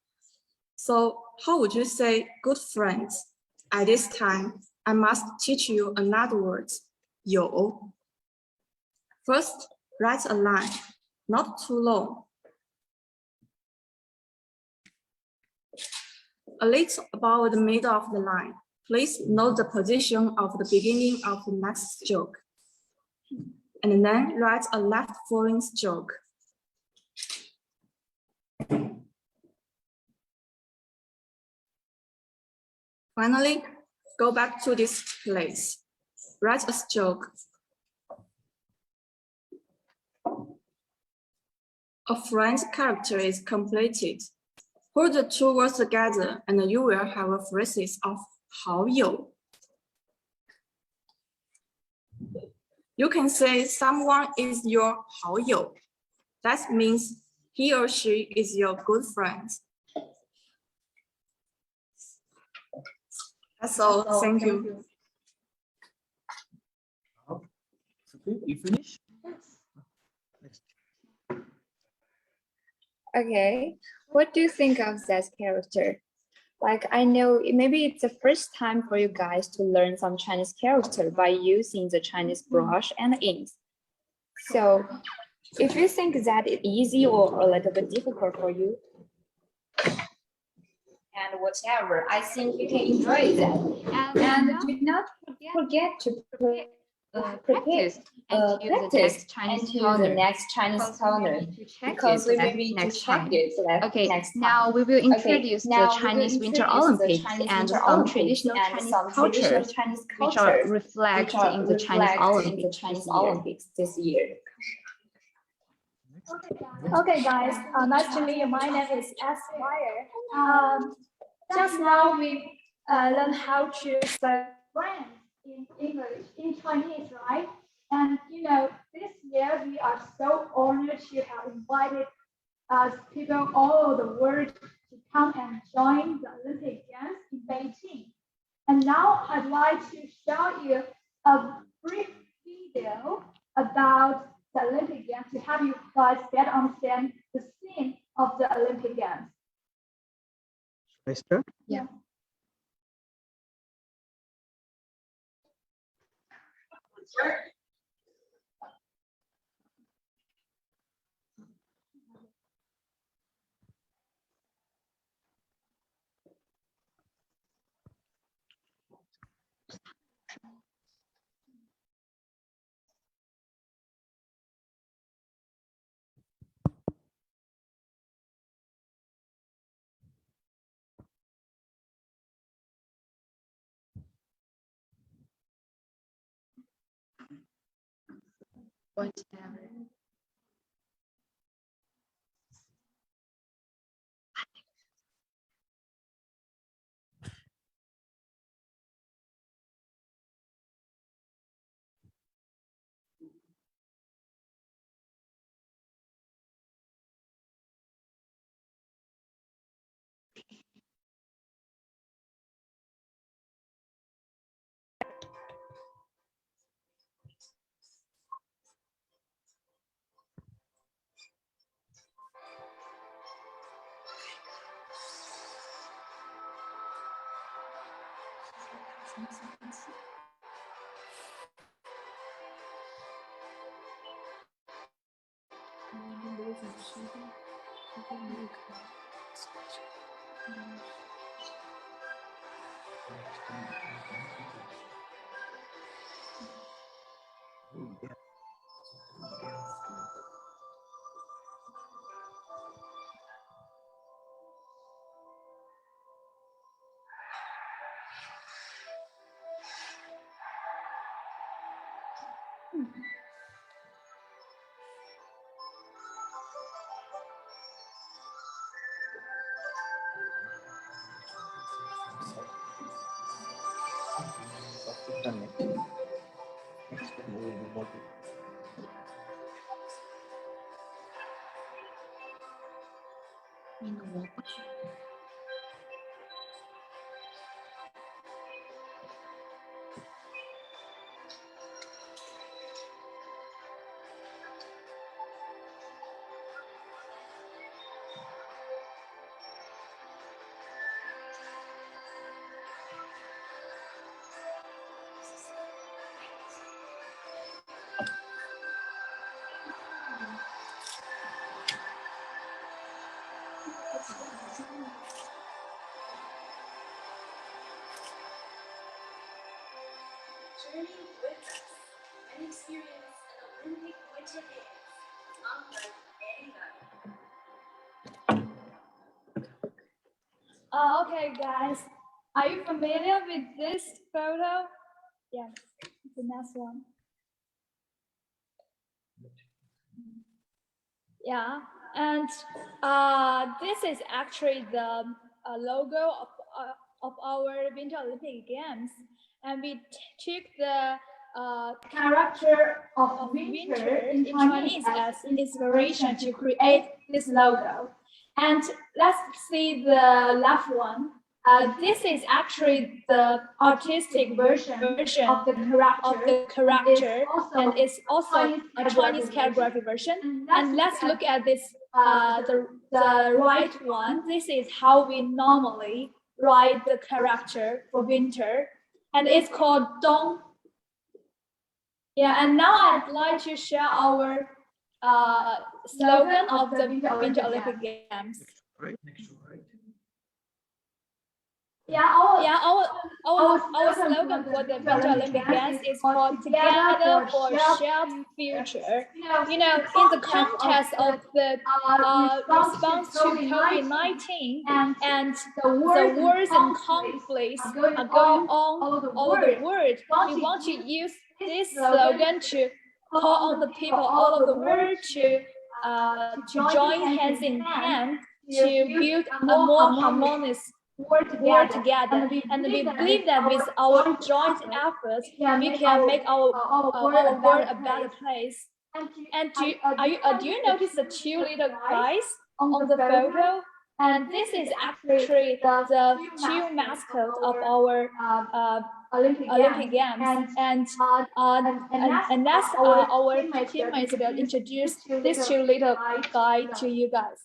So how would you say good friends? At this time, I must teach you another word, 有. First, write a line, not too long. A little about the middle of the line. Please note the position of the beginning of the next stroke. And then write a left following stroke. Finally, go back to this place. Write a stroke. A French character is completed. Put the two words together and you will have a phrase of 好友. You can say someone is your 好友. That means he or she is your good friend. That's all. Thank you. You finish? Okay, what do you think of that character? Like, I know maybe it's the first time for you guys to learn some Chinese character by using the Chinese brush and inks. So if you think that it's easy or a little bit difficult for you, and whatever, I think you can enjoy that. And do not forget to practice the next Chinese toner because we will be next check it. Okay, next now time. we will introduce now the we will Chinese Winter introduce the Olympics Chinese and Winter some Olympics traditional and Chinese some culture, traditional Chinese which culture, are reflect in the Chinese Olympics this year. Okay, guys, nice to meet you. My name is Esquire. Just now we learned how to say friends in English, in Chinese, right? And you know, this year we are so honored to have invited people all over the world to come and join the Olympic Games in Beijing. And now I'd like to show you a brief video about the Olympic Games to help you guys better understand the theme of the Olympic Games. I start? Yeah. Whatever. Journey with us and experience an Olympic Winter Games unlike any other. Okay, guys, are you familiar with this photo? Yes, the next one. Yeah, and this is actually the logo of our Winter Olympic Games, and we took the character of winter in Chinese as inspiration to create this logo. And let's see the left one. This is actually the artistic version of the character, and it's also a Chinese calligraphy version. And let's look at this, the right one. This is how we normally write the character for winter, and it's called Dong. Yeah, and now I'd like to share our slogan of the Winter Olympic Games. Yeah, our slogan for the Winter Olympic Games is called "Together for Shared Future." You know, in the context of the response to COVID-19 and the wars and conflicts are going on all over the world, we want to use this slogan to call on the people all over the world to join hands in hand to build a more harmonious world together. And we believe that with our joint efforts, we can make our world a better place. And do you notice the two little guys on the photo? And this is actually the two mascots of our Olympic Games. And that's our teammates will introduce these two little guys to you guys.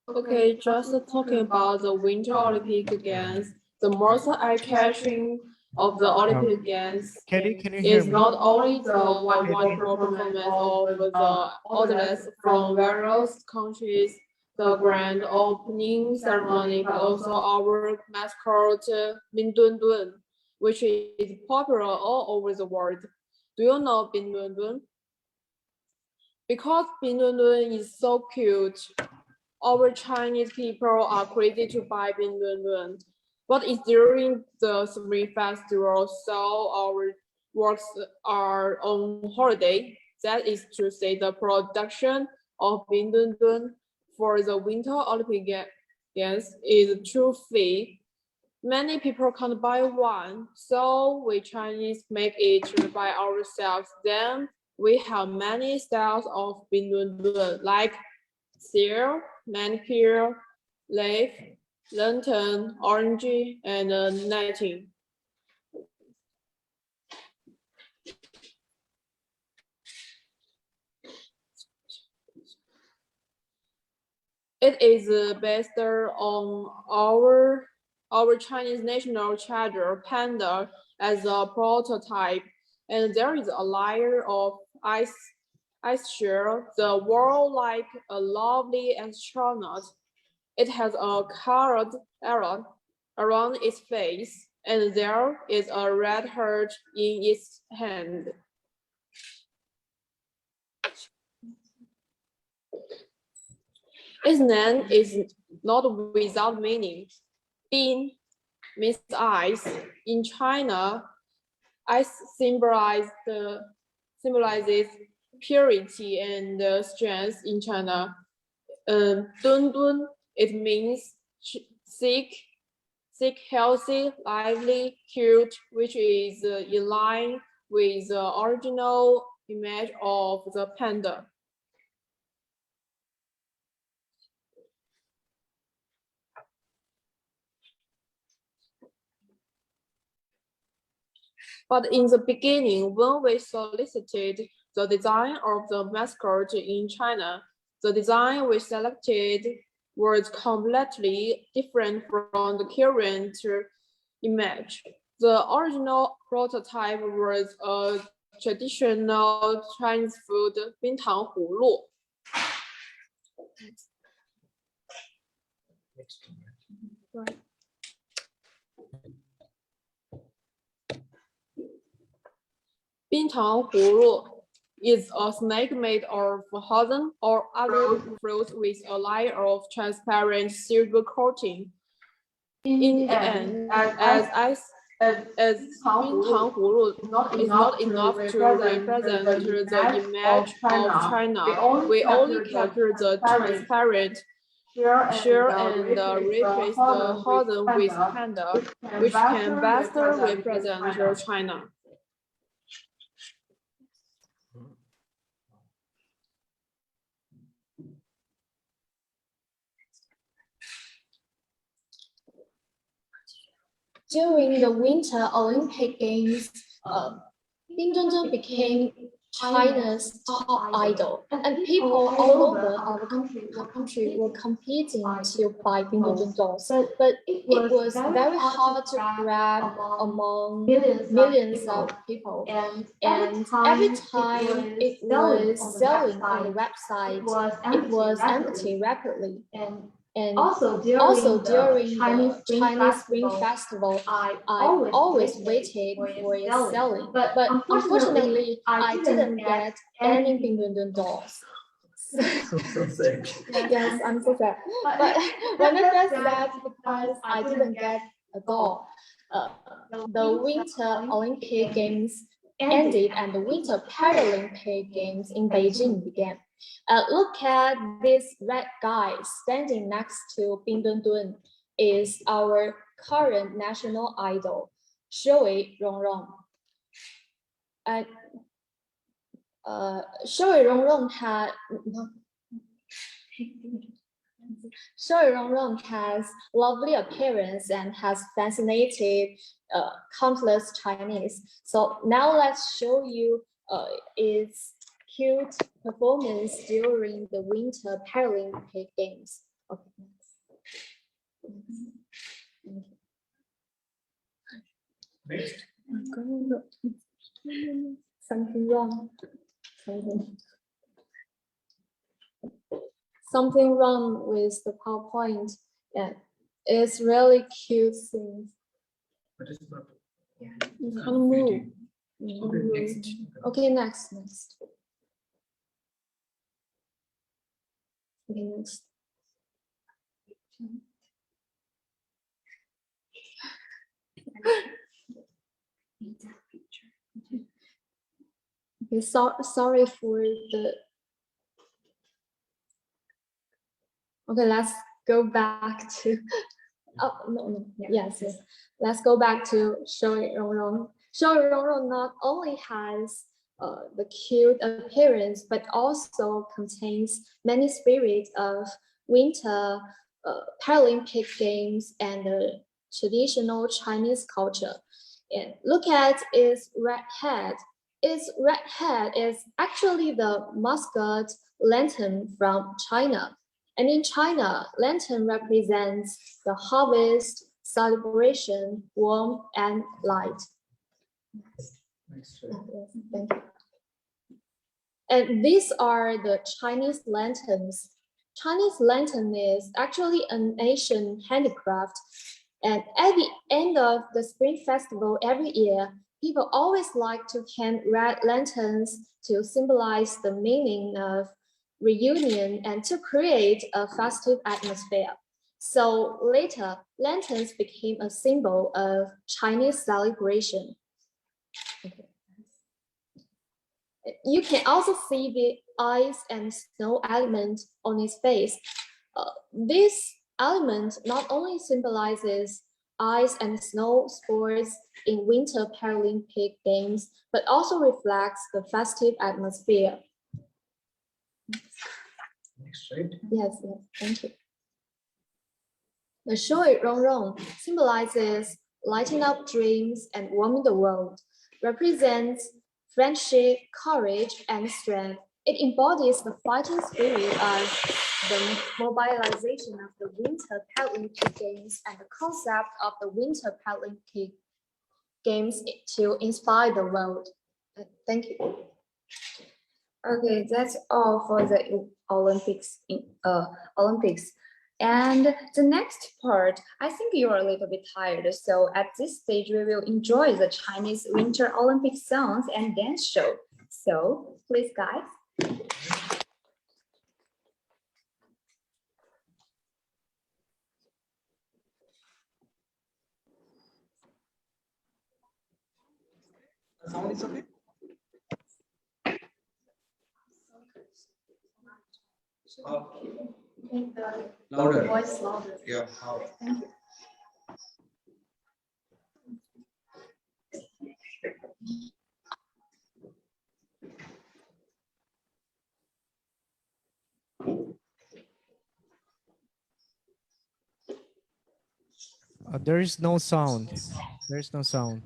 Okay, just talking about the Winter Olympic Games, the most eye-catching of the Olympic Games is not only the wonderful performance of the athletes from various countries, the grand opening ceremony, but also our mascot Bin Dun Dun, which is popular all over the world. Do you know Bin Dun Dun? Because Bin Dun Dun is so cute, our Chinese people are crazy to buy Bin Dun Dun. But it's during the Spring Festival, so our works are on holiday. That is to say, the production of Bin Dun Dun for the Winter Olympic Games is too free. Many people can't buy one, so we Chinese make it by ourselves. Then we have many styles of Bin Dun Dun, like seal, manicure, leaf, lantern, orange, and netting. It is based on our Chinese national charger, Panda, as a prototype, and there is a layer of ice shell, the world like a lovely astronaut. It has a colored arrow around its face, and there is a red heart in its hand. Its name is not without meaning. Bin means eyes. In China, eyes symbolizes purity and strength in China. Dun Dun, it means sick, healthy, lively, cute, which is in line with the original image of the panda. But in the beginning, when we solicited the design of the mascot in China, the design we selected was completely different from the current image. The original prototype was a traditional Chinese food, 冰糖葫芦. Right. Bintang hulu is a snake made of hosen or other fruit with a layer of transparent silver coating. In the end, as Bintang hulu is not enough to represent the image of China, we only capture the transparent share and replace the hosen with panda, which can best represent China. During the Winter Olympic Games, Ding Dundun became China's top idol, and people all over our country were competing to buy Ding Dundun dolls. But it was very hard to grab among millions of people, and every time it was selling on the website, it was empty rapidly. And also during the Chinese Spring Festival, I always waited for it selling. But unfortunately, I didn't get any Ding Dundun dolls. So sad. Yes, I'm so sad. But when I felt sad because I didn't get a doll, the Winter Olympic Games ended and the Winter Paralympic Games in Beijing began. Look at this red guy standing next to Ding Dundun is our current national idol, Shui Rongrong. Shui Rongrong has lovely appearance and has fascinated countless Chinese. So now let's show you its cute performance during the Winter Paralympic Games. Okay, Next. Something wrong. Something wrong with the PowerPoint. Yeah, it's really cute thing. But it's not. Yeah, you can't move. Okay, next. Okay, next. Okay, next. Okay, sorry for the. Okay, let's go back to. Oh no, yes. Let's go back to Shui Rongrong. Shui Rongrong not only has the cute appearance, but also contains many spirits of Winter Paralympic Games and the traditional Chinese culture. And look at its red head. Its red head is actually the mascot lantern from China. And in China, lantern represents the harvest, celebration, warmth, and light. Next. Thank you. And these are the Chinese lanterns. Chinese lantern is actually an Asian handicraft. And at the end of the Spring Festival every year, people always like to hang red lanterns to symbolize the meaning of reunion and to create a festive atmosphere. So later, lanterns became a symbol of Chinese celebration. Okay. You can also see the ice and snow element on its face. This element not only symbolizes ice and snow sports in Winter Paralympic Games, but also reflects the festive atmosphere. Next, right? Yes, thank you. The Shui Rongrong symbolizes lighting up dreams and warming the world. represents friendship, courage, and strength. It embodies the fighting spirit of the mobilization of the Winter Paralympic Games and the concept of the Winter Paralympic Games to inspire the world. Thank you. Okay, that's all for the Olympics. And the next part, I think you're a little bit tired. So at this stage, we will enjoy the Chinese Winter Olympic songs and dance show. So please, guys. Sound is okay? Louder. Voice louder. Yeah. Thank you. There is no sound. There is no sound.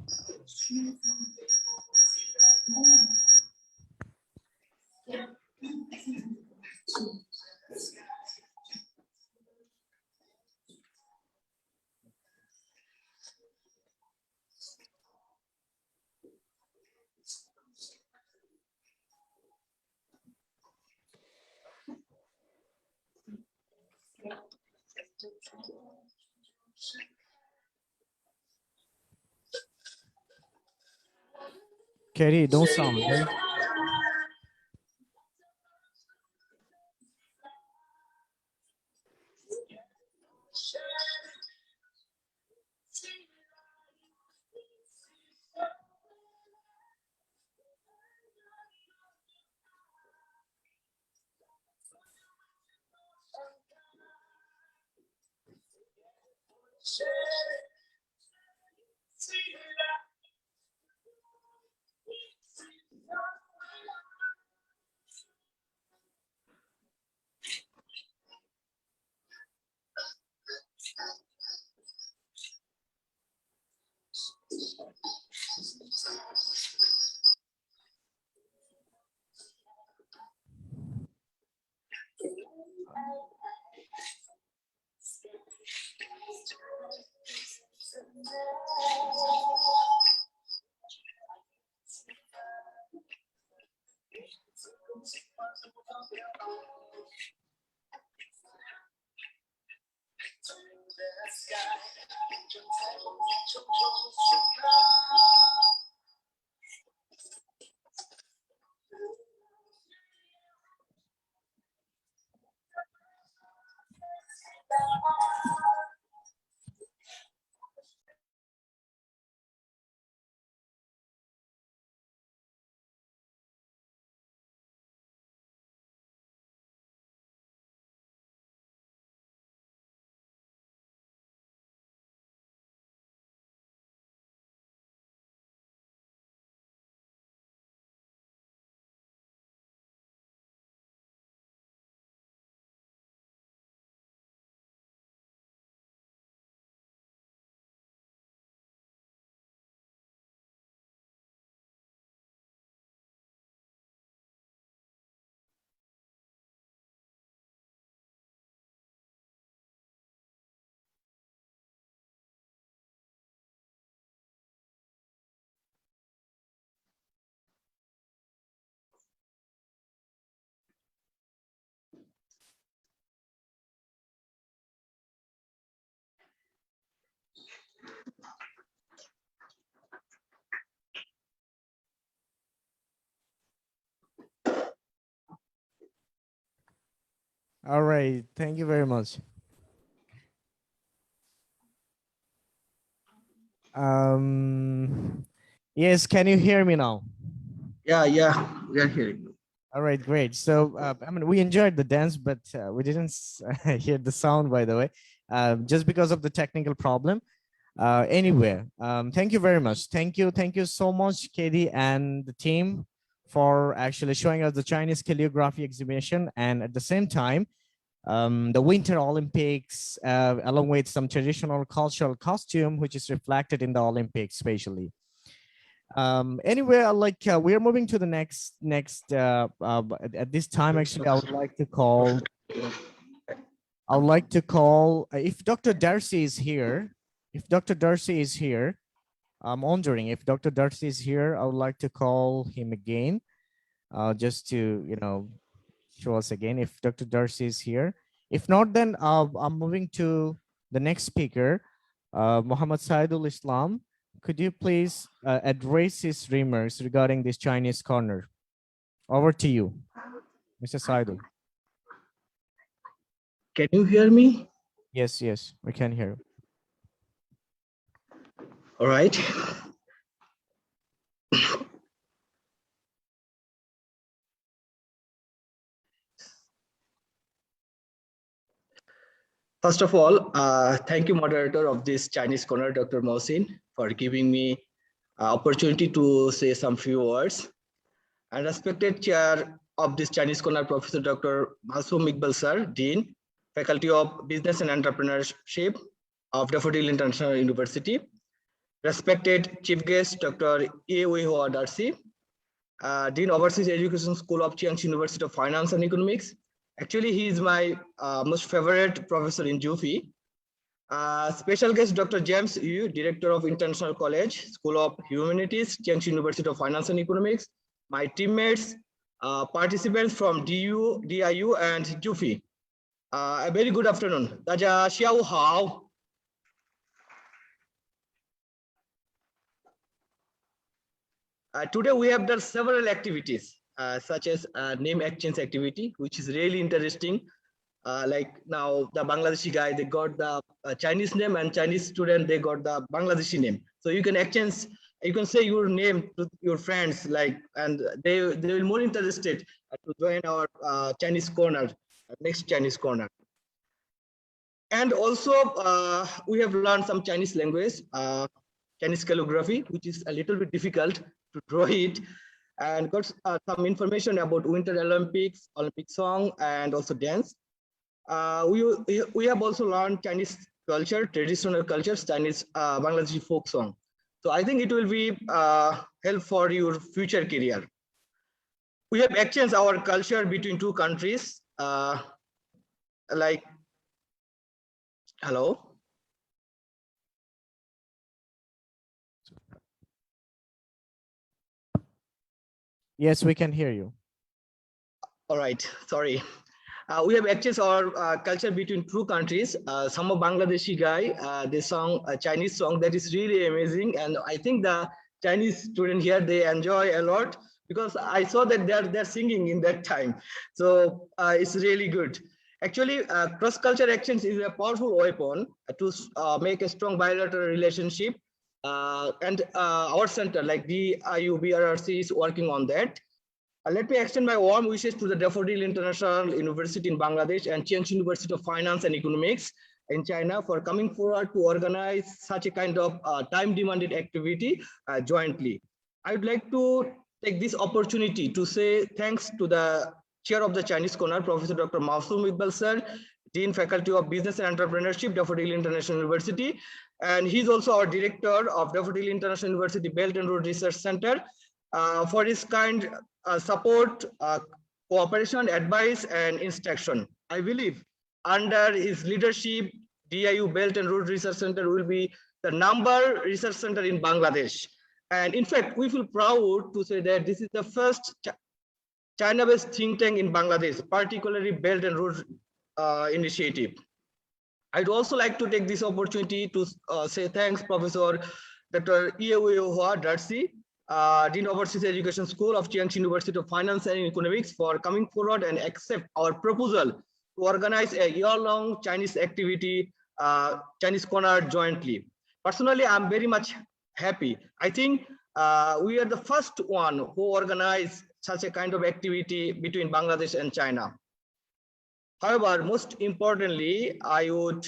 Katie, no sound. Right? All right. Thank you very much. Yes, can you hear me now? Yeah, we are hearing you. All right, great. So, I mean, we enjoyed the dance, but we didn't hear the sound, by the way, just because of the technical problem. Anyway, thank you very much. Thank you so much, Katie and the team, for actually showing us the Chinese calligraphy exhibition, and at the same time, the Winter Olympics, along with some traditional cultural costume, which is reflected in the Olympics, especially. Anyway, we are moving to the next at this time. Actually, I would like to call if Dr. Darcy is here. If Dr. Darcy is here, I'm wondering if Dr. Darcy is here. I would like to call him again, just to show us again if Dr. Darcy is here. If not, then I'm moving to the next speaker, Muhammad Saidul Islam. Could you please address his remarks regarding this Chinese corner? Over to you, Mr. Saidul. Can you hear me? Yes, we can hear you. All right. First of all, thank you, moderator of this Chinese corner, Dr. Mohsin, for giving me opportunity to say some few words. And respected chair of this Chinese corner, Professor Dr. Masoom Iqbal Sir, Dean, Faculty of Business and Entrepreneurship of Daffodil International University. Respected chief guest, Dr. Hua Darcy, Dean Overseas Education School of Jiangxi University of Finance and Economics. Actually, he is my most favorite professor in JUFI. Special guest, Dr. James Yu, Director of International College, School of Humanities, Jiangxi University of Finance and Economics. My teammates, participants from DIU and JUFI. A very good afternoon. 大家下午好。Today we have done several activities, such as name exchange activity, which is really interesting. Like now the Bangladeshi guy, they got the Chinese name, and Chinese student, they got the Bangladeshi name. So you can exchange, you can say your name to your friends, and they will be more interested to join our Chinese corner, next Chinese corner. And also we have learned some Chinese language, Chinese calligraphy, which is a little bit difficult to draw it, and got some information about Winter Olympics, Olympic song, and also dance. We have also learned Chinese culture, traditional cultures, Chinese Bangladeshi folk song. So I think it will be help for your future career. We have exchanged our culture between two countries, hello. Yes, we can hear you. All right, sorry. We have exchanged our culture between two countries. Some of Bangladeshi guy, they sung a Chinese song that is really amazing, and I think the Chinese student here, they enjoy a lot because I saw that they're singing in that time. So it's really good. Actually, cross-cultural exchange is a powerful weapon to make a strong bilateral relationship. And our center, like DIUBRCC, is working on that. Let me extend my warm wishes to the Daffodil International University in Bangladesh and Jiangxi University of Finance and Economics in China for coming forward to organize such a kind of time-demanded activity jointly. I would like to take this opportunity to say thanks to the chair of the Chinese corner, Professor Dr. Masoom Iqbal Sir, Dean Faculty of Business and Entrepreneurship, Daffodil International University, and he's also our director of Daffodil International University Belt and Road Research Center for his kind support, cooperation, advice, and instruction. I believe under his leadership, DIU Belt and Road Research Center will be the number research center in Bangladesh. And in fact, we feel proud to say that this is the first China-based think tank in Bangladesh, particularly Belt and Road Initiative. I'd also like to take this opportunity to say thanks, Professor Dr. Hua Darcy, Dean Overseas Education School of Jiangxi University of Finance and Economics, for coming forward and accept our proposal to organize a year-long Chinese activity, Chinese corner jointly. Personally, I'm very much happy. I think we are the first one who organized such a kind of activity between Bangladesh and China. However, most importantly, I would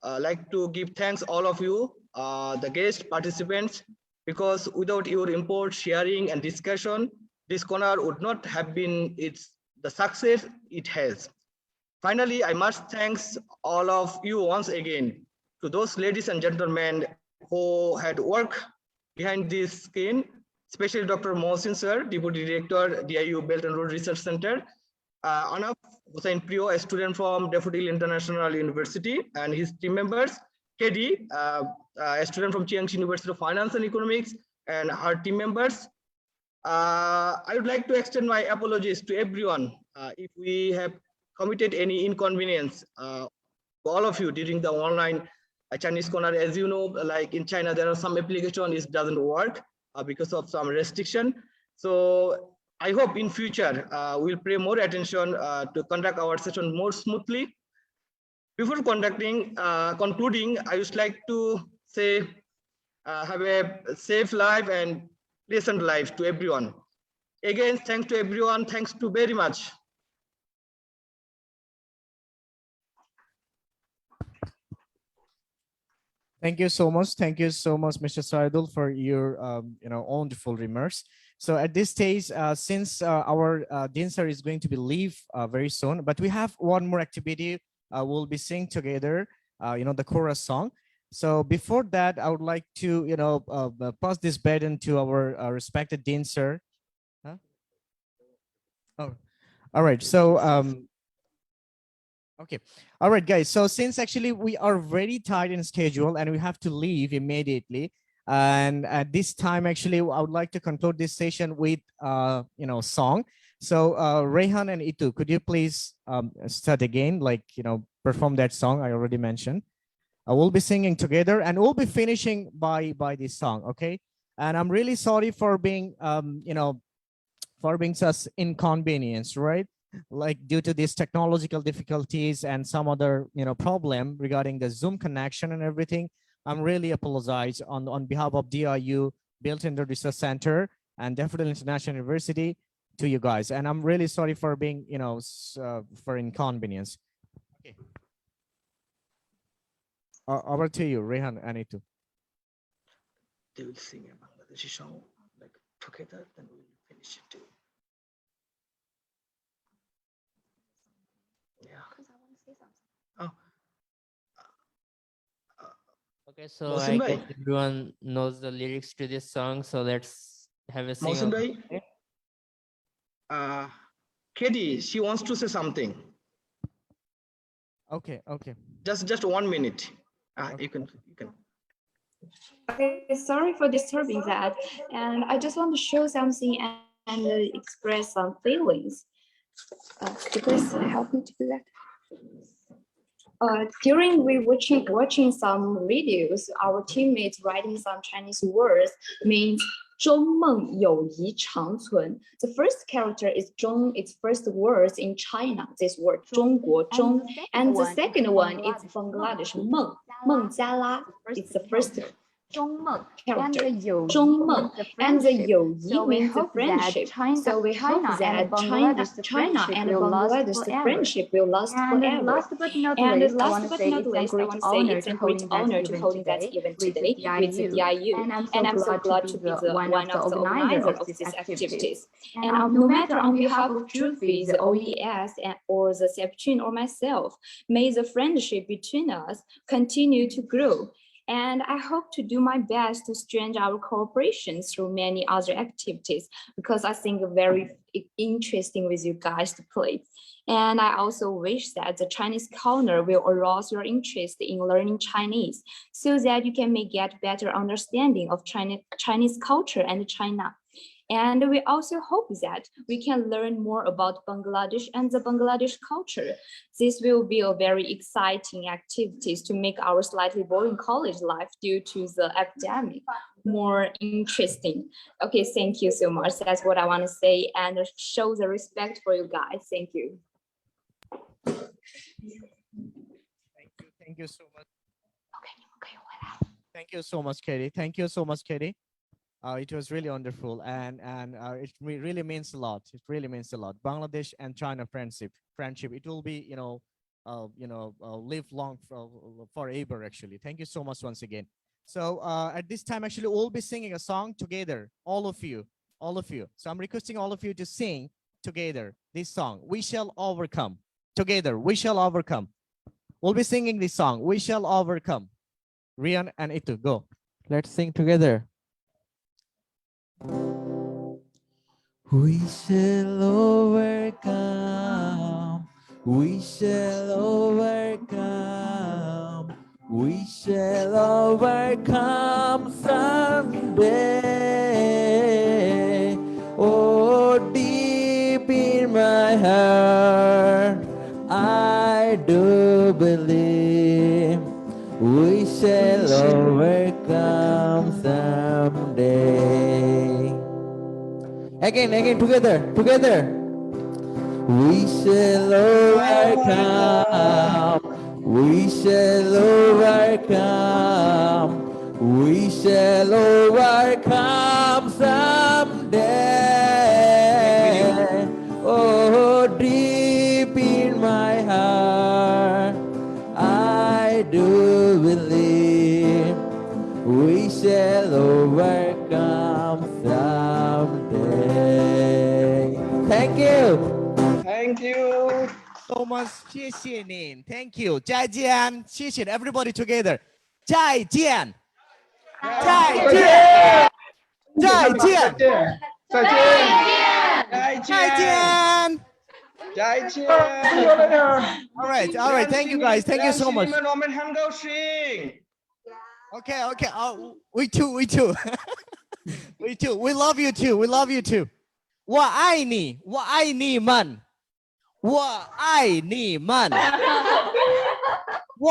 like to give thanks all of you, the guest participants, because without your input, sharing, and discussion, this corner would not have been the success it has. Finally, I must thank all of you once again, to those ladies and gentlemen who had worked behind this screen especially Dr. Mohsin Sir, Deputy Director, DIU Belt and Road Research Center, Anaf Hussain Priyo, a student from Daffodil International University, and his team members, KD, a student from Jiangxi University of Finance and Economics, and her team members. I would like to extend my apologies to everyone if we have committed any inconvenience to all of you during the online Chinese corner. As you know, like in China, there are some application it doesn't work because of some restriction. So I hope in future we'll pay more attention to conduct our session more smoothly. Before concluding, I would like to say have a safe life and pleasant life to everyone. Again, thanks to everyone. Thanks to very much. Thank you so much. Thank you so much, Mr. Saidul, for your wonderful remarks. So at this stage, since our dancer is going to be leave very soon, but we have one more activity. We'll be singing together, the chorus song. So before that, I would like to, pass this baton to our respected dancer. Huh? Oh, all right. So, okay. All right, guys. So since actually we are very tight in schedule and we have to leave immediately, and at this time, actually, I would like to conclude this session with, song. So Rehan and Itu, could you please start again, perform that song I already mentioned. We'll be singing together and we'll be finishing by this song, okay? And I'm really sorry for being, for being such inconvenience, right? Like due to these technological difficulties and some other, problem regarding the Zoom connection and everything. I'm really apologize on behalf of DIU Built-in Research Center and Daffodil International University to you guys. And I'm really sorry for being, for inconvenience. Okay. Over to you, Rehan and Itu. They will sing a Bangladeshi song like together, then we'll finish it too. Yeah. Oh. Okay, so Mohsin I bhai. guess everyone knows the lyrics to this song, so let's have a sing. Mohsin bhai, Katie, she wants to say something. Okay. Just 1 minute. Okay. You can. Okay, sorry for disturbing that. And I just want to show something and express some feelings. Could you please help me to do that? During we watching some videos, our teammates writing some Chinese words means 中梦友谊长存. The first character is 中, its first words in China, this word 中国中, and the second one is Bangladesh 梦, 孟加拉, it's the first character, 中梦, and the 友谊 means the friendship. So we hope that China and Bangladesh, the friendship will last forever. And last but not least, I want to say it's a great honor to hold that event today with the DIU. And I'm so glad to be the one of the organizers of these activities. And no matter on behalf of Drufi, the OES, or the Septune or myself, may the friendship between us continue to grow. And I hope to do my best to strengthen our cooperation through many other activities, because I think very interesting with you guys to play. And I also wish that the Chinese corner will arouse your interest in learning Chinese, so that you can get better understanding of Chinese culture and China. And we also hope that we can learn more about Bangladesh and the Bangladesh culture. This will be a very exciting activities to make our slightly boring college life due to the academic more interesting. Okay, thank you so much. That's what I want to say, and show the respect for you guys. Thank you. Thank you so much. Thank you so much, Katie. Thank you so much, Katie. It was really wonderful, and it really means a lot. It really means a lot. Bangladesh and China friendship. It will be live long forever. Actually, thank you so much once again. So at this time, actually, we'll be singing a song together, all of you. So I'm requesting all of you to sing together this song. We shall overcome. Together, we shall overcome. We'll be singing this song. We shall overcome. Rian and Itu, go. Let's sing together. Thank you. We shall overcome. We shall overcome. We shall overcome someday. Oh, deep in my heart, I do believe we shall overcome someday. Again, together. We shall overcome. We shall overcome. We shall overcome someday. Oh, deep in my heart, I do believe we shall overcome someday. Thank you. Thank you so much. 谢谢您 Thank you. 再见谢谢 Everybody together. 再见再见再见再见再见 All right. Thank you guys. Thank you so much. Okay. Oh, we too. We too. We love you too. We love you too. 我爱你们。我爱你们。我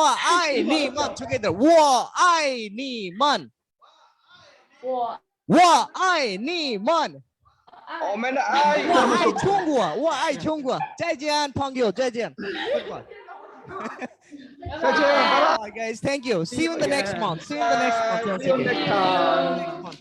爱你们 together. 我爱你们。我爱你们。我们的爱。我爱中国。我爱中国。再见，朋友，再见。再见。Bye, guys. Thank you. See you in the next month. See you in the next month. See you next time.